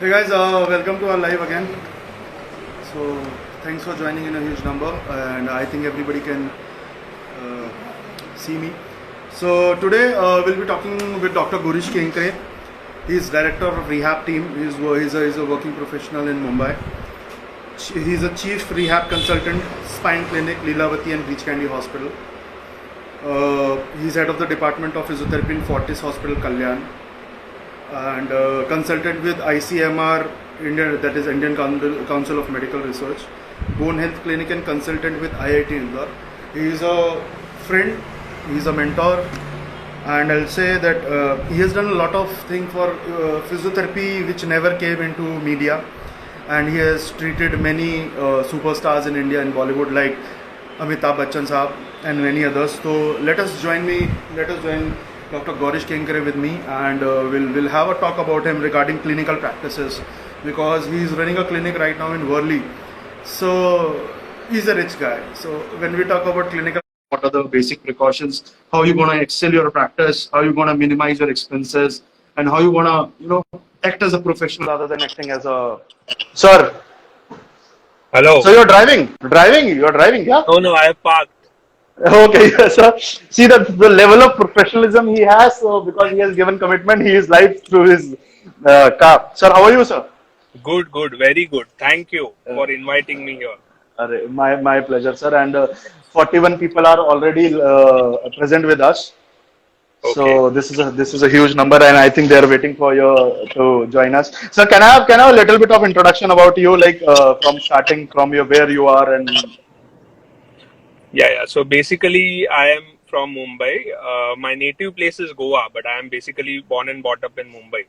Hey guys, welcome to our live again. So thanks for joining in a huge number, and I think everybody can uh, see me. So today we'll be talking with Dr. Gurish Kenkre. He's director of rehab team. He's a working professional in Mumbai. He's a chief rehab consultant, spine clinic, Leelavati and Breach Candy Hospital. He's head of the department of physiotherapy in Fortis Hospital, Kalyan, and consultant with ICMR, India, that is Indian Council of Medical Research, Bone Health Clinic, and consultant with IIT Indore. He is a friend, he is a mentor, and I'll say that he has done a lot of things for physiotherapy which never came into media, and he has treated many superstars in India and Bollywood like Amitabh Bachchan Saab and many others. So let us join Dr. Gurish Kenkre with me, and we'll have a talk about him regarding clinical practices, because he is running a clinic right now in Worli. So he's a rich guy. So when we talk about clinical, what are the basic precautions? How you gonna excel your practice? How you gonna minimize your expenses? And how you gonna act as a professional rather than acting as a sir. Hello. So you're driving? You're driving, yeah? Oh no, I have parked. Okay, yes, sir. See the level of professionalism he has, so because he has given commitment, he is live through his car. Sir, how are you, sir? Good, good, very good. Thank you for inviting me here. My pleasure, sir. And 41 people are already present with us. Okay. So this is a huge number, and I think they are waiting for you to join us. So can I have a little bit of introduction about you, like from starting from your where you are and Yeah. So basically, I am from Mumbai. My native place is Goa, but I am basically born and brought up in Mumbai.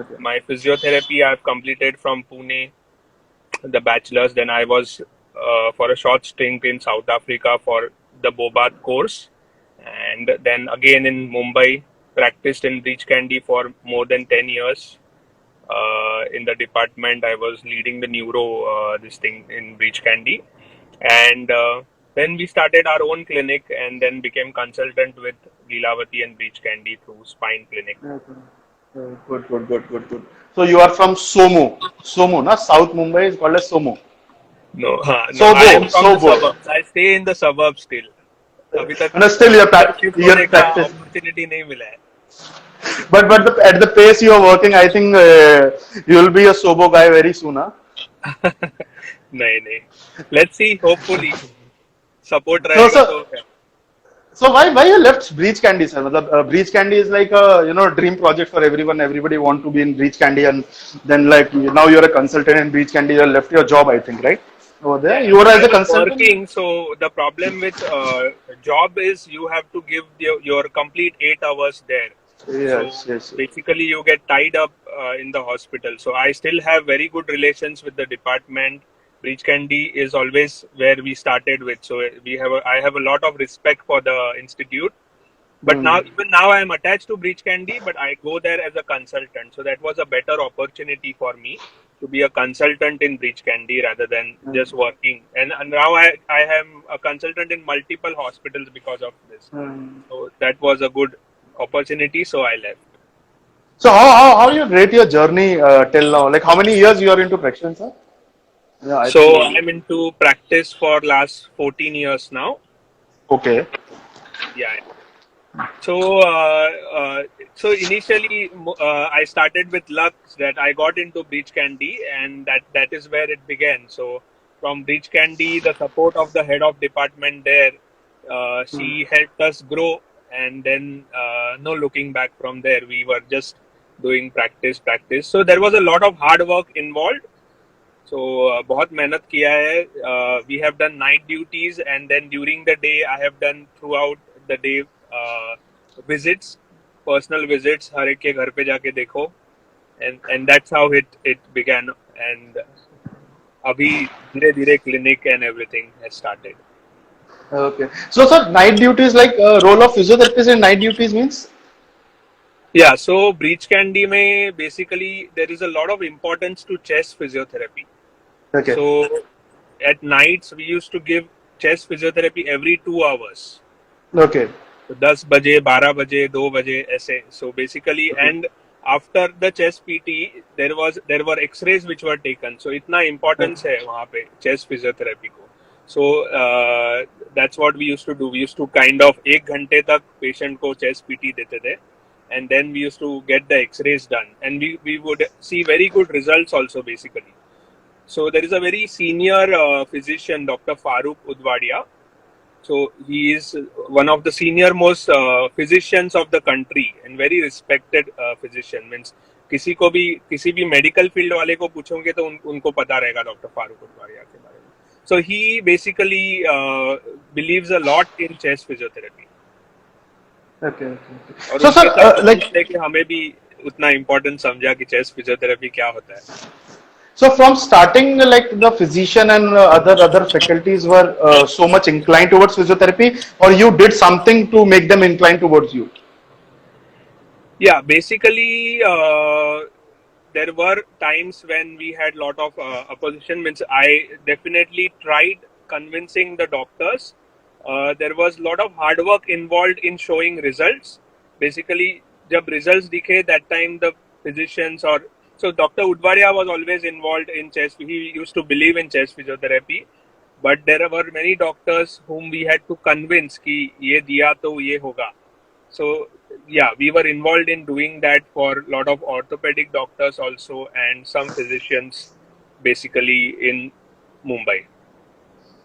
okay. My physiotherapy I have completed from Pune, the bachelor's. Then I was for a short stint in South Africa for the Bobat course, and then again in Mumbai, practiced in Breach Candy for more than 10 years. In the department, I was leading the neuro this thing in Breach Candy, and then we started our own clinic, and then became consultant with Leelavati and Breach Candy through Spine Clinic. Okay. Good. So you are from Somo, na? South Mumbai is called as Somo. No, no, I am from the Sobo. suburbs. I stay in the suburbs still. अभी तक And still उधर shift your होने का practice. Opportunity नहीं मिला है. But at the pace you are working, I think you will be a Sobo guy very soon, huh? नहीं नहीं. Let's see. Hopefully, support So रहेगा so तो. so why you left Breach Candy, sir? Breach Candy is like a dream project for everyone. Everybody want to be in Breach Candy, and then like now you're a consultant in Breach Candy. You left your job, I think, right? Over there, Yeah, you were I as a was consultant. working. So the problem with job is you have to give your complete 8 hours there. So Yes. basically, you get tied up in the hospital. So I still have very good relations with the department. Breach Candy is always where we started with. So I have a lot of respect for the institute. But Hmm. even now, I am attached to Breach Candy, but I go there as a consultant. So that was a better opportunity for me to be a consultant in Breach Candy rather than just working. And now I am a consultant in multiple hospitals because of this. Hmm. So that was a good opportunity. So I left. So how you rate your journey till now? Like how many years you are into practice, sir? Yeah, I think. So I'm into practice for last 14 years now. Okay. Yeah. So, so initially, I started with luck that I got into Breach Candy, and that is where it began. So, from Breach Candy, the support of the head of department there, Hmm. she helped us grow, and then no looking back from there. We were just doing practice. So there was a lot of hard work involved. So बहुत मेहनत किया है. We have done night duties, and then during the day I have done throughout the day visits, personal visits. हर एक के घर पे जाके देखो, and that's how it began. And अभी धीरे धीरे clinic and everything has started. Okay. So sir, night duties like role of physiotherapist in night duties means? Yeah, so Breach Candy में basically there is a lot of importance to chest physiotherapy. Okay. So at nights we used to give chest physiotherapy every 2 hours. Okay. तो 10 बजे 12 बजे 2 बजे ऐसे. So basically, Okay. and after the chest PT, there were X-rays which were taken. So इतना importance है वहाँ पे chest physiotherapy को. So that's what we used to do. We used to kind of 1 घंटे तक patient को chest PT देते थे, and then we used to get the X-rays done, and we would see very good results also basically. So there is a very senior physician, Dr. Farooq Udwadia. So he is one of the senior most physicians of the country and very respected physician. Means किसी भी medical field वाले को पूछोगे तो उनको पता रहेगा doctor Farooq उदवारिया के बारे में. So he basically believes a lot in chest physiotherapy. Okay. और So, उसके sir, साथ लेके हमें भी उतना important समझा कि chest physiotherapy क्या होता है. so from starting, like the physician and other faculties were so much inclined towards physiotherapy, or you did something to make them inclined towards you? Yeah, basically, there were times when we had lot of opposition. Means I definitely tried convincing the doctors. There was lot of hard work involved in showing results. Basically, जब results दिखे, that time the physicians or so Dr. Udwaria was always involved in chest. He used to believe in chest physiotherapy, but there were many doctors whom we had to convince कि ये दिया तो ये होगा. So yeah, we were involved in doing that for a lot of orthopedic doctors also and some physicians basically in Mumbai.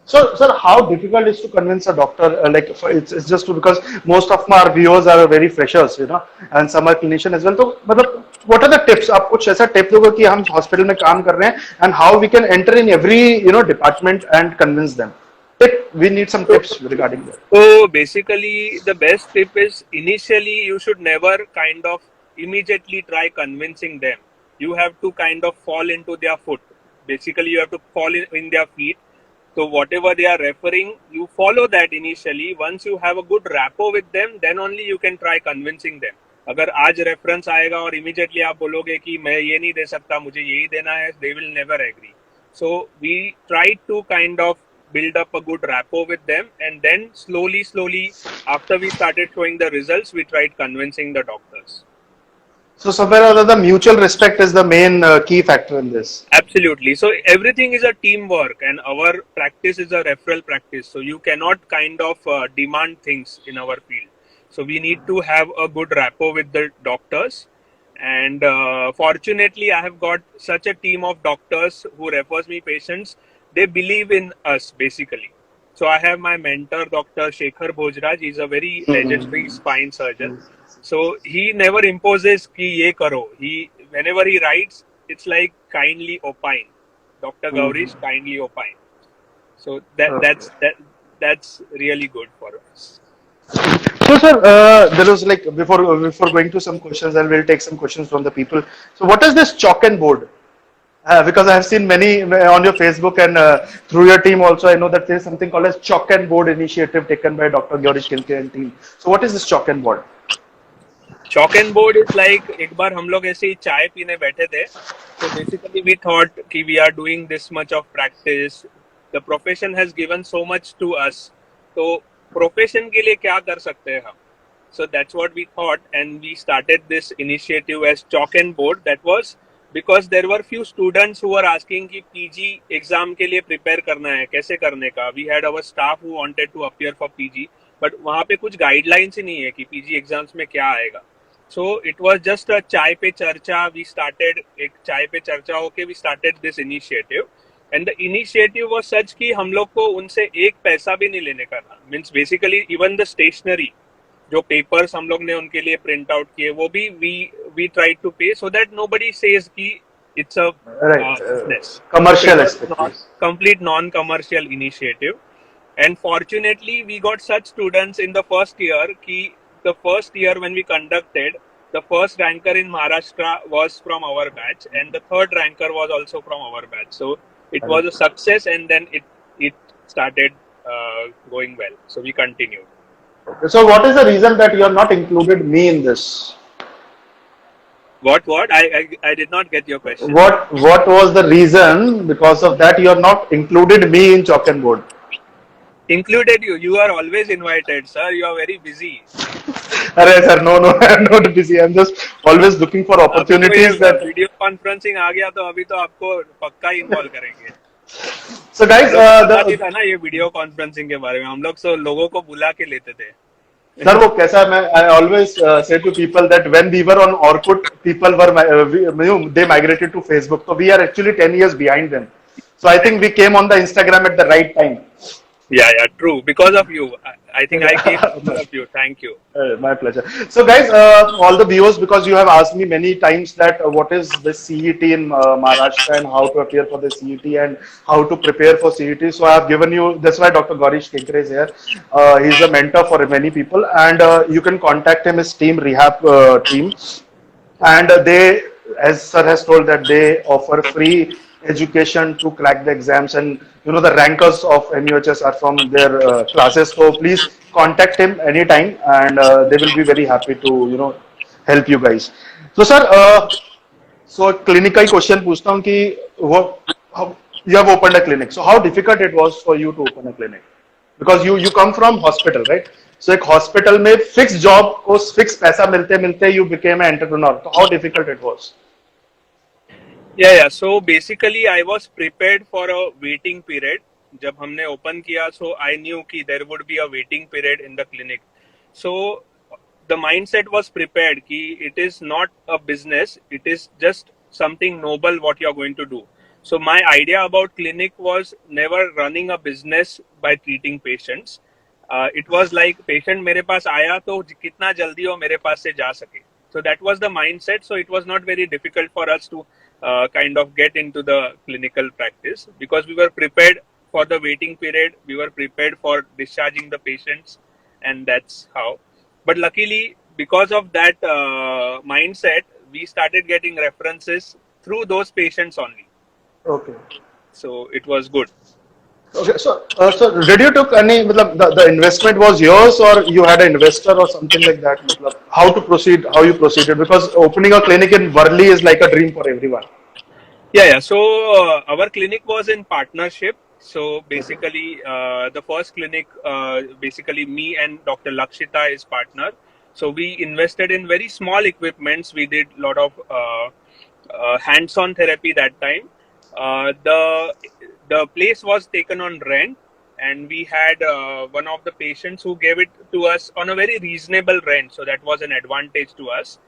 So, sir, how difficult is to convince a doctor? It's just because most of our viewers are very freshers, you know, and some are clinician as well. So, मतलब, what are the tips? आप कुछ ऐसा tip दोगे कि हम hospital में काम कर रहे हैं, and how we can enter in every department and convince them? We need some tips regarding that. So basically, the best tip is initially you should never kind of immediately try convincing them. You have to kind of fall into their foot. Basically, you have to fall in their feet. So whatever they are referring, you follow that initially. Once you have a good rapport with them, then only you can try convincing them. अगर आज reference आएगा और immediately आप बोलोगे कि मैं ये नहीं दे सकता, मुझे यही देना है, they will never agree. So we try to kind of build up a good rapport with them, and then slowly, after we started showing the results, we tried convincing the doctors. So somewhere or other, mutual respect is the main key factor in this. Absolutely. So everything is a teamwork, and our practice is a referral practice. So you cannot kind of demand things in our field. So we need to have a good rapport with the doctors. And fortunately, I have got such a team of doctors who refers me patients. They believe in us basically. So I have my mentor, Dr. Shekhar Bhojraj. He's a very legendary spine surgeon. So he never imposes ki ye karo. Whenever he writes, it's like kindly opine. Dr. Gaurish, kindly opine. So that's really good for us. So, sir, there was like before going to some questions, and we'll take some questions from the people. So, what is this chalk and board? Because I have seen many on your Facebook and through your team also. I know that there is something called as chalk and board initiative taken by Dr. Gaurish Kilke and team. So, what is this chalk and board? Chalk and board is like एक बार हम लोग ऐसे ही चाय पीने बैठे थे. So basically we thought कि we are doing this much of practice. The profession has given so much to us. तो profession के लिए क्या कर सकते हैं हम? So that's what we thought, and we started this initiative as chalk and board. That was because there were few students who were asking कि PG exam के लिए prepare करना है, कैसे करने का? We had our staff who wanted to appear for PG, but वहाँ पे कुछ guidelines ही नहीं है कि PG exams में क्या आएगा. So it was just a चाय पे चर्चा. We started एक चाय पे चर्चा होके we started this initiative, and the initiative was such कि हम लोग को उनसे एक पैसा भी नहीं लेने का था. Means basically even the stationery, जो papers हम लोग ने उनके लिए print out किए, वो भी we tried to pay so that nobody says कि it's a business. Commercial complete non-commercial initiative. And fortunately, we got such students in the first year कि the first year when we conducted, the first ranker in Maharashtra was from our batch, and the third ranker was also from our batch. So it was a success, and then it started going well. So we continued. So what is the reason that you have not included me in this? What? I did not get your question. What was the reason because of that you have not included me in chalk and board? Included you. You are always invited, sir. You are very busy. अरे sir, no, no, I'm not busy. I'm just always looking for अभी तो ये opportunities that. Video conferencing आ गया तो अभी तो आपको पक्का इन्वॉल्व करेंगे. So हम guys, लोग को पता नहीं था ना ये वीडियो कॉन्फ्रेंसिंग के बारे में. हम लोग तो लोगों को बुला के लेते थे. सर वो कैसा है, मैं I always say to people that when we were on Orkut people were they migrated to Facebook, तो we are actually 10 years behind them. So I think we came on the Instagram at the right time. Yeah, true. Because of you, I think I came because of you. Thank you. My pleasure. So, guys, all the viewers, because you have asked me many times that what is the CET in Maharashtra and how to appear for the CET and how to prepare for CET. So, I have given you. That's why Dr. Gaurish Kinkre is here. He's a mentor for many people, and you can contact him. His team, Rehab team, and they, as sir has told, that they offer free education to crack the exams, and the rankers of MUHS are from their classes. So please contact him anytime, and they will be very happy to help you guys. So sir, so clinic का question पूछता हूँ कि you have opened a clinic, so how difficult it was for you to open a clinic, because you come from hospital, right? So एक hospital में fixed job को fixed पैसा मिलते मिलते you became an entrepreneur. So how difficult it was? Yeah. So basically, I was prepared for a waiting period. जब हमने open किया, so I knew कि there would be a waiting period in the clinic. So the mindset was prepared कि it is not a business, it is just something noble what you are going to do. So my idea about clinic was never running a business by treating patients. It was like patient मेरे पास आया तो कितना जल्दी वो मेरे पास से जा सके. So that was the mindset. So it was not very difficult for us to kind of get into the clinical practice because we were prepared for the waiting period. We were prepared for discharging the patients, and that's how. But luckily, because of that mindset, we started getting references through those patients only. Okay. So it was good. Okay, so did you took any, the investment was yours or you had an investor or something like that? How to proceed, how you proceeded? Because opening a clinic in Worli is like a dream for everyone. Yeah. So our clinic was in partnership. So basically, the first clinic, basically me and Dr. Lakshita is partner. So we invested in very small equipments. We did a lot of hands-on therapy that time. The place was taken on rent, and we had one of the patients who gave it to us on a very reasonable rent. So that was an advantage to us.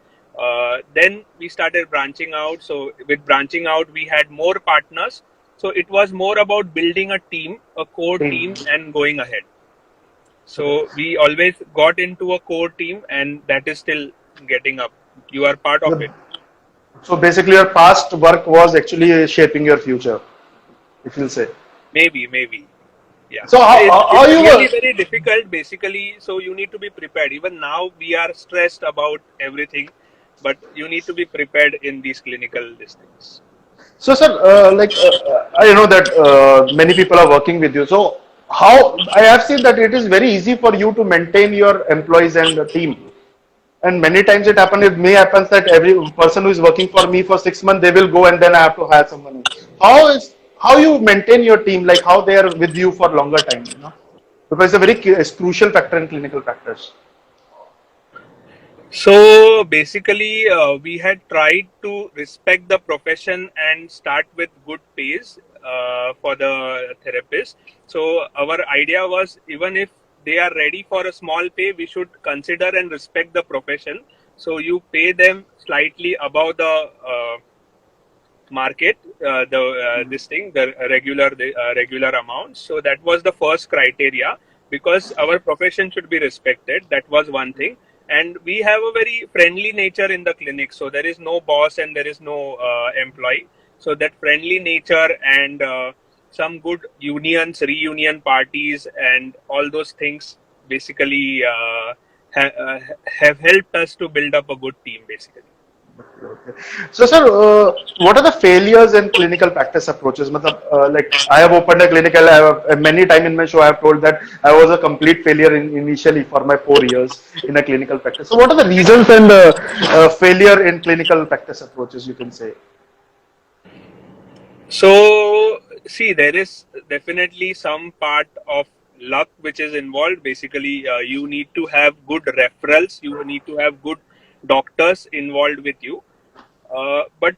Then we started branching out. So with branching out, we had more partners. So it was more about building a team, a core team, and going ahead. So we always got into a core team, and that is still getting up. You are part of it. So basically, your past work was actually shaping your future, if you'll say. Maybe. Yeah. So how it's you really were? very difficult, basically. So you need to be prepared. Even now, we are stressed about everything, but you need to be prepared in these clinical distance. So, sir, I know that many people are working with you. So, how I have seen that it is very easy for you to maintain your employees and the team. And many times it happens. It may happen that every person who is working for me for 6 months, they will go and then I have to hire someone else. How you maintain your team? Like how they are with you for longer time? Because it's a very it's crucial factor in clinical practice. So basically, we had tried to respect the profession and start with good pays for the therapist. So our idea was, even if they are ready for a small pay, we should consider and respect the profession. So you pay them slightly above the market, the regular amount. So that was the first criteria, because our profession should be respected. That was one thing. And we have a very friendly nature in the clinic. So there is no boss and there is no employee. So that friendly nature and some good unions, reunion parties, and all those things basically have helped us to build up a good team, basically. Okay. So, sir, what are the failures in clinical practice approaches? Like I have opened a clinical. I have, many time in my show I have told that I was a complete failure initially for my 4 years in a clinical practice. So, what are the reasons and failure in clinical practice approaches? You can say. So, see, there is definitely some part of luck which is involved. Basically, you need to have good referrals. You need to have good doctors involved with you. But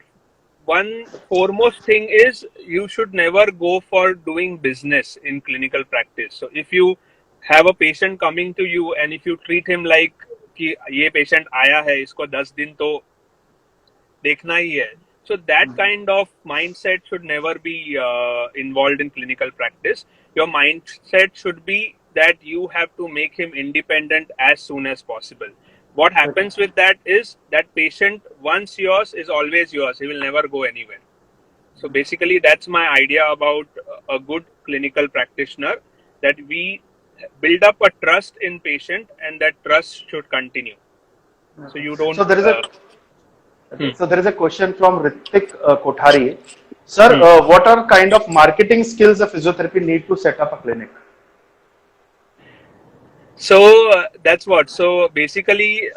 one foremost thing is you should never go for doing business in clinical practice. So if you have a patient coming to you and if you treat him like कि ये patient आया है इसको 10 दिन तो देखना ही है. So that kind of mindset should never be involved in clinical practice. Your mindset should be that you have to make him independent as soon as possible. What happens with that is that patient, once yours, is always yours. He will never go anywhere. So basically, that's my idea about a good clinical practitioner, that we build up a trust in patient and that trust should continue. So you don't... So there is a... So there is a question from Ritik Kothari. Sir, what are kind of marketing skills a physiotherapy need to set up a clinic? So that's what. So basically,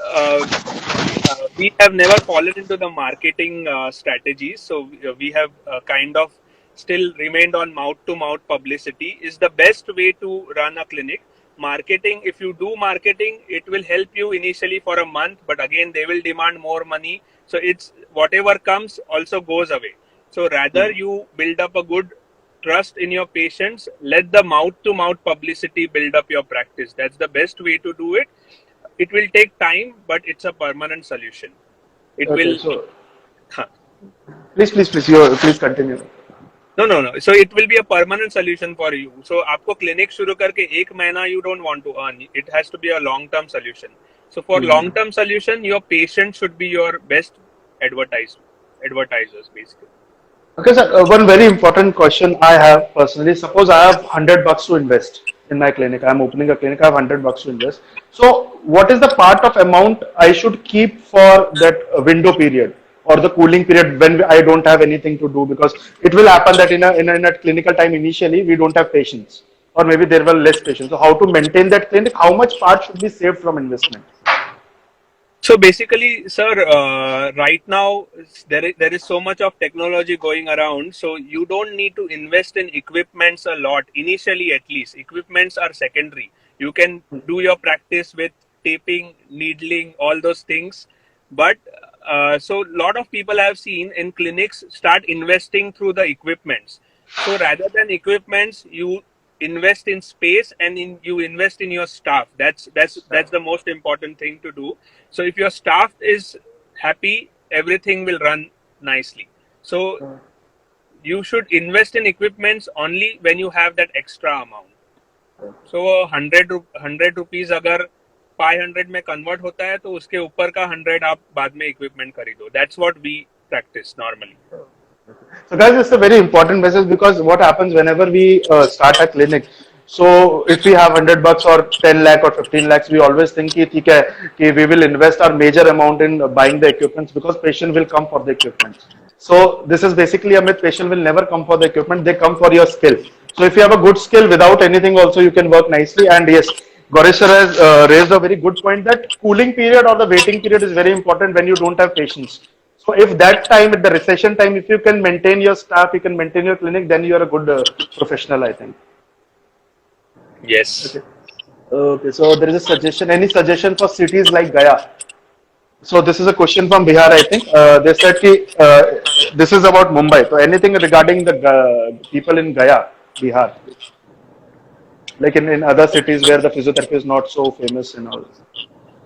we have never fallen into the marketing strategies. So we have kind of still remained on mouth-to-mouth publicity is the best way to run a clinic. Marketing, if you do marketing, it will help you initially for a month, but again, they will demand more money. So it's whatever comes also goes away. So rather you build up a good trust in your patients, let the mouth-to-mouth publicity build up your practice. That's the best way to do it. It will take time, but it's a permanent solution. It will... So, please continue. No. So it will be a permanent solution for you. So आपको clinic शुरू करके एक महीना you don't want to earn. It has to be a long-term solution. So for long-term solution, your patient should be your best advertisers basically. Okay, sir. One very important question I have personally. Suppose I have $100 to invest in my clinic. I am opening a clinic. I have $100 to invest. So what is the part of amount I should keep for that window period or the cooling period when I don't have anything to do? Because it will happen that in a clinical time initially we don't have patients, or maybe there were less patients. So how to maintain that clinic? How much part should be saved from investment? So basically, sir, right now there is so much of technology going around. So you don't need to invest in equipments a lot initially. At least equipments are secondary. You can do your practice with taping, needling, all those things. But so a lot of people I have seen in clinics start investing through the equipments. So rather than equipments, you invest in space and you invest in your staff. That's the most important thing to do. So if your staff is happy, everything will run nicely. So you should invest in equipments only when you have that extra amount. So 100 rupees अगर 500 में convert होता है तो उसके ऊपर का 100 आप बाद में equipment खरीदो. That's what we practice normally. So guys, it's a very important message, because what happens whenever we start a clinic, so if we have $100 or 10 lakh or 15 lakhs, we always think कि we will invest our major amount in buying the equipments, because patient will come for the equipment. So this is basically a myth. Patient will never come for the equipment. They come for your skill. So if you have a good skill, without anything also you can work nicely. And yes, Gaurish sir has raised a very good point that cooling period or the waiting period is very important when you don't have patients. So if that time, at the recession time, if you can maintain your staff, you can maintain your clinic, then you are a good professional, I think. Yes. Okay. So there is a suggestion. Any suggestion for cities like Gaya? So this is a question from Bihar, I think. They said this is about Mumbai. So anything regarding the people in Gaya, Bihar, like in other cities where the physiotherapy is not so famous and all.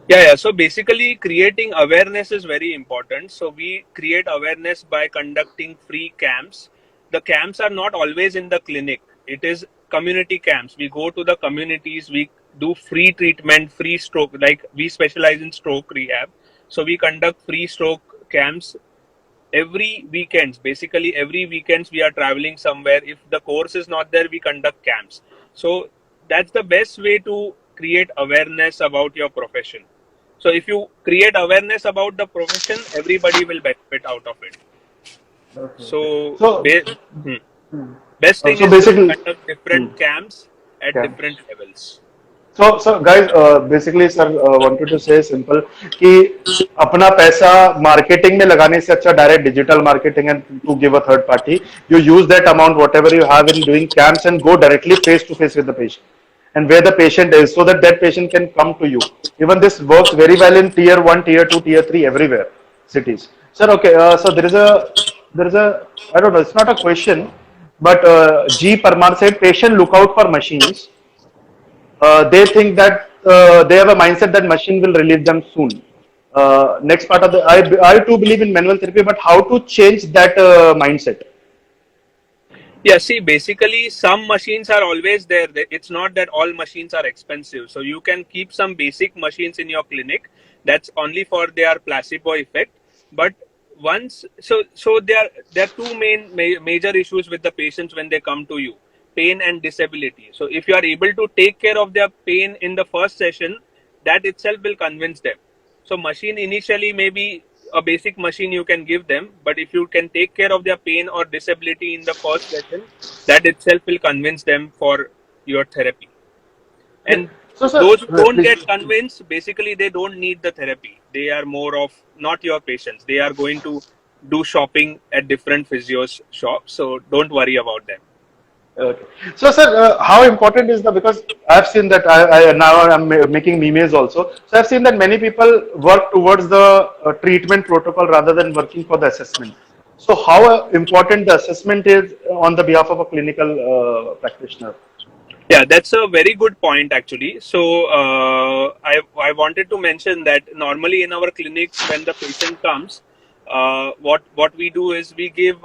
Yeah. So basically, creating awareness is very important. So we create awareness by conducting free camps. The camps are not always in the clinic. It is community camps. We go to the communities. We do free treatment, free stroke. Like we specialize in stroke rehab. So we conduct free stroke camps every weekends. Basically, every weekends we are traveling somewhere. If the course is not there, we conduct camps. So that's the best way to create awareness about your profession. So if you create awareness about the profession, everybody will benefit out of it. Okay. So best thing so is basically, to conduct different camps at different levels. So guys, basically sir wanted to say simple कि अपना पैसा marketing में लगाने से अच्छा direct digital marketing and to give a third party, you use that amount whatever you have in doing camps and go directly face to face with the patient. and where the patient is, so that that patient can come to you. Even this works very well in tier 1, tier 2, tier 3, everywhere cities. Sir, okay, so there is a I don't know, it's not a question, but G Parmar said patient look out for machines. They think that they have a mindset that machine will relieve them soon. Next part of the I too believe in manual therapy, but how to change that mindset? Yeah, see, basically, some machines are always there. It's not that all machines are expensive. So you can keep some basic machines in your clinic. That's only for their placebo effect. But there are two major issues with the patients when they come to you: pain and disability. So if you are able to take care of their pain in the first session, that itself will convince them. So machine initially may be a basic machine you can give them, but if you can take care of their pain or disability in the first session, that itself will convince them for your therapy. Okay. And So, sir, those who don't please. get convinced, basically they don't need the therapy. They are more of not your patients. They are going to do shopping at different physios shops. So don't worry about them. Okay. So, sir, how important is the, because I've seen that I now I'm making memes also. So I've seen that many people work towards the treatment protocol rather than working for the assessment. So how important the assessment is on the behalf of a clinical practitioner? Yeah, that's a very good point actually. So I wanted to mention that normally in our clinics when the patient comes, what we do is we give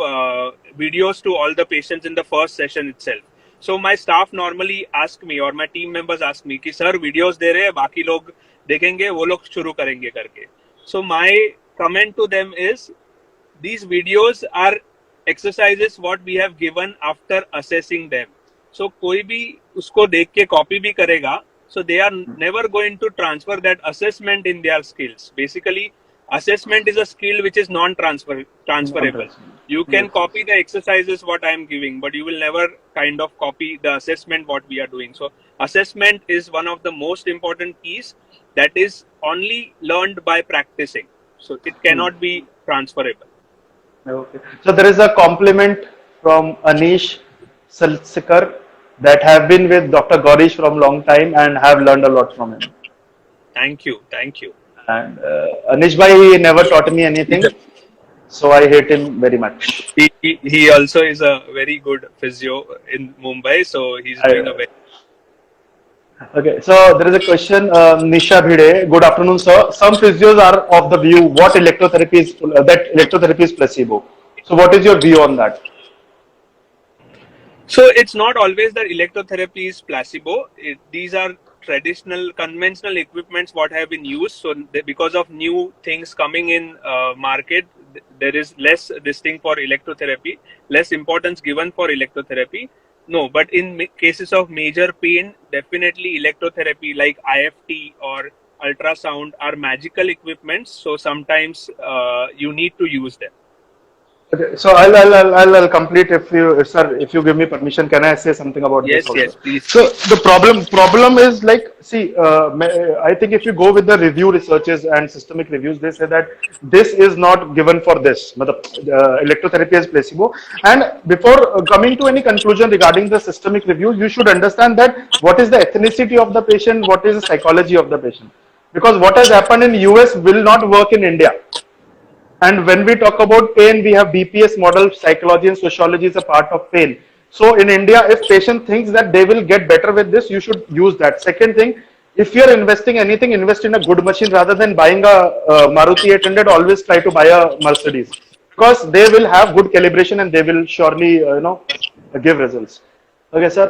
videos to all the patients in the first session itself. So my staff normally ask me or my team members ask me कि sir videos दे रहे हैं बाकी लोग देखेंगे वो लोग शुरू करेंगे करके. So my comment to them is these videos are exercises what we have given after assessing them. So कोई भी उसको देख के copy भी करेगा, so they are never going to transfer that assessment in their skills. Basically, assessment is a skill which is transferable. You can Yes. copy the exercises what I am giving, but you will never kind of copy the assessment what we are doing. So assessment is one of the most important keys that is only learned by practicing. So it cannot be transferable. Okay. So there is a compliment from Anish Salsikar that have been with Dr. Gaurish from long time and have learned a lot from him. Thank you. Thank you. And Anish bhai, he never taught me anything, so I hate him very much. He also is a very good physio in Mumbai, so he's doing a I, very. okay, so there is a question, Nisha Bhide. Good afternoon, sir. Some physios are of the view what electrotherapy is that electrotherapy is placebo. So what is your view on that? So it's not always that electrotherapy is placebo. These are traditional, conventional equipments what have been used. So because of new things coming in market, there is less this thing for electrotherapy, less importance given for electrotherapy. No, but in cases of major pain, definitely electrotherapy like IFT or ultrasound are magical equipments. So sometimes you need to use them. Okay, so I'll complete if you, sir, if you give me permission, can I say something about this Yes, also? yes, please, So please. the problem is like, see, I think if you go with the review researches and systemic reviews, they say that this is not given for this. Electrotherapy is placebo. And before coming to any conclusion regarding the systemic reviews, you should understand that what is the ethnicity of the patient, what is the psychology of the patient. Because what has happened in US will not work in India. And when we talk about pain, we have BPS model, psychology and sociology is a part of pain. So in India, if patient thinks that they will get better with this, you should use that. Second thing, if you're investing anything, invest in a good machine rather than buying a Maruti 800, always try to buy a Mercedes because they will have good calibration and they will surely, give results. Okay, sir.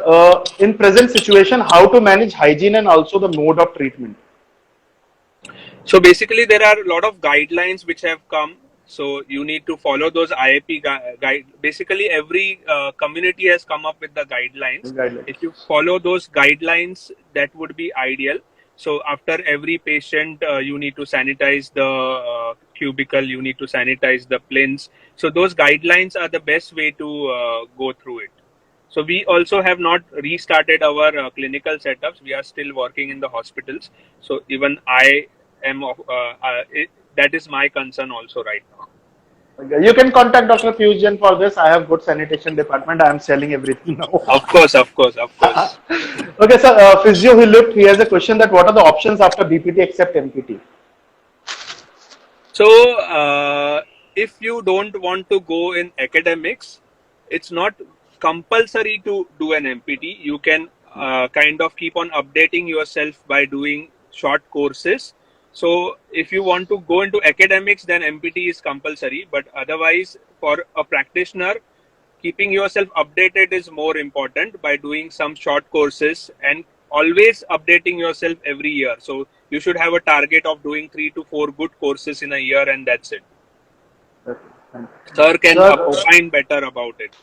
In present situation, how to manage hygiene and also the mode of treatment? So basically, there are a lot of guidelines which have come. So you need to follow those IAP guide. Basically, every community has come up with the guidelines. Guidelines. If you follow those guidelines, that would be ideal. So after every patient, you need to sanitize the cubicle. You need to sanitize the plinths. So those guidelines are the best way to go through it. So we also have not restarted our clinical setups. We are still working in the hospitals. So even I am that is my concern also right now. You can contact Dr. Piyush Jain for this. I have good sanitation department. I am selling everything now. Of course, of course, of course. Okay, sir. Physio he looked. He has a question that what are the options after BPT except MPT? So, if you don't want to go in academics, it's not compulsory to do an MPT. You can kind of keep on updating yourself by doing short courses. So, if you want to go into academics, then MPT is compulsory. But otherwise, for a practitioner, keeping yourself updated is more important by doing some short courses and always updating yourself every year. So you should have a target of doing 3 to 4 good courses in a year, and that's it. Sir can Sir, opine better about it.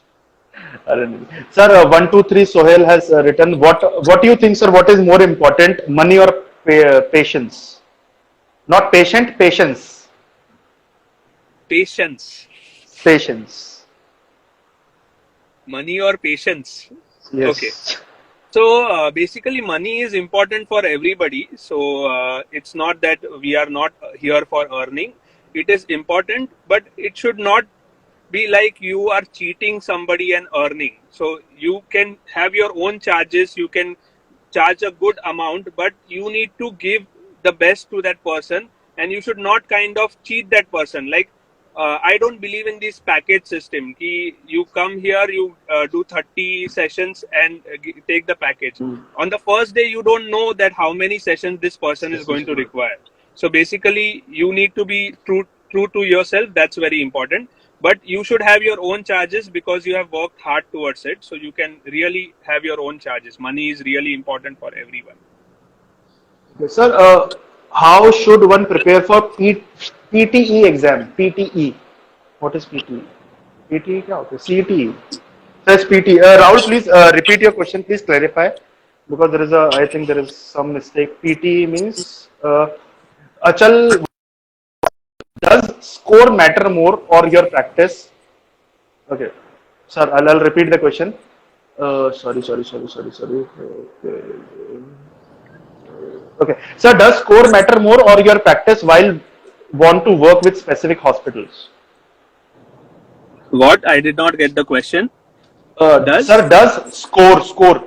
Sir, 123 Sohail has written. What do you think, sir? What is more important, money or patience? Not patient, patience. Patience. Patience. Money or patience? Yes. Okay. So basically, money is important for everybody. So it's not that we are not here for earning. It is important, but it should not be like you are cheating somebody and earning. So you can have your own charges. You can charge a good amount, but you need to give the best to that person, and you should not kind of cheat that person. Like I don't believe in this package system. You come here, you do 30 sessions and take the package. On the first day, you don't know that how many sessions this person is going to require. So basically, you need to be true to yourself. That's very important. But you should have your own charges because you have worked hard towards it. So you can really have your own charges. Money is really important for everyone. Okay, sir, how should one prepare for PTE exam? PTE. What is PTE? PTE क्या होता है? CTE. Says PTE. Rahul, please repeat your question. Please clarify because I think there is some mistake. PTE means Achal, does score matter more or your practice? Okay, sir, I'll repeat the question. Sorry. Okay, sir, does score matter more or your practice while want to work with specific hospitals? What? I did not get the question. Sir, does score score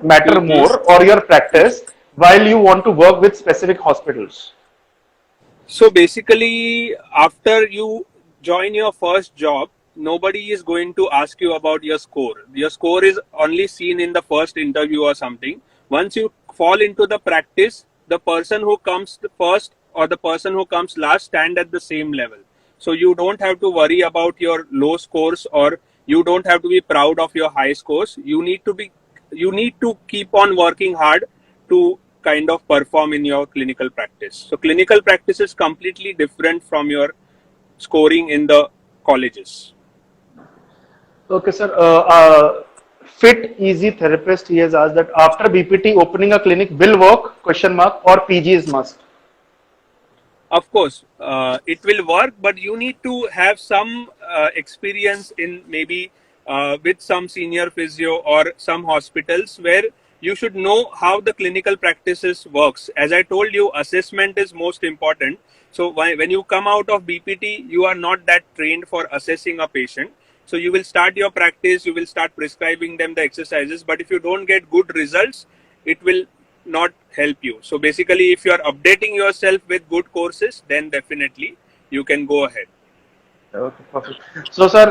matter more or your practice while you want to work with specific hospitals? So basically, after you join your first job, nobody is going to ask you about your score. Your score is only seen in the first interview or something. Once you fall into the practice, the person who comes first or the person who comes last stand at the same level. So you don't have to worry about your low scores or you don't have to be proud of your high scores. You need to keep on working hard to kind of perform in your clinical practice. So clinical practice is completely different from your scoring in the colleges. Okay, sir. Fit Easy Therapist, he has asked that after BPT opening a clinic will work, question mark, or PG is must? Of course, it will work, but you need to have some experience in maybe with some senior physio or some hospitals where you should know how the clinical practices works. As I told you, assessment is most important. So when you come out of BPT, you are not that trained for assessing a patient. So you will start your practice, you will start prescribing them the exercises, but if you don't get good results, it will not help you. So basically, if you are updating yourself with good courses, then definitely you can go ahead. Okay, perfect. So, sir,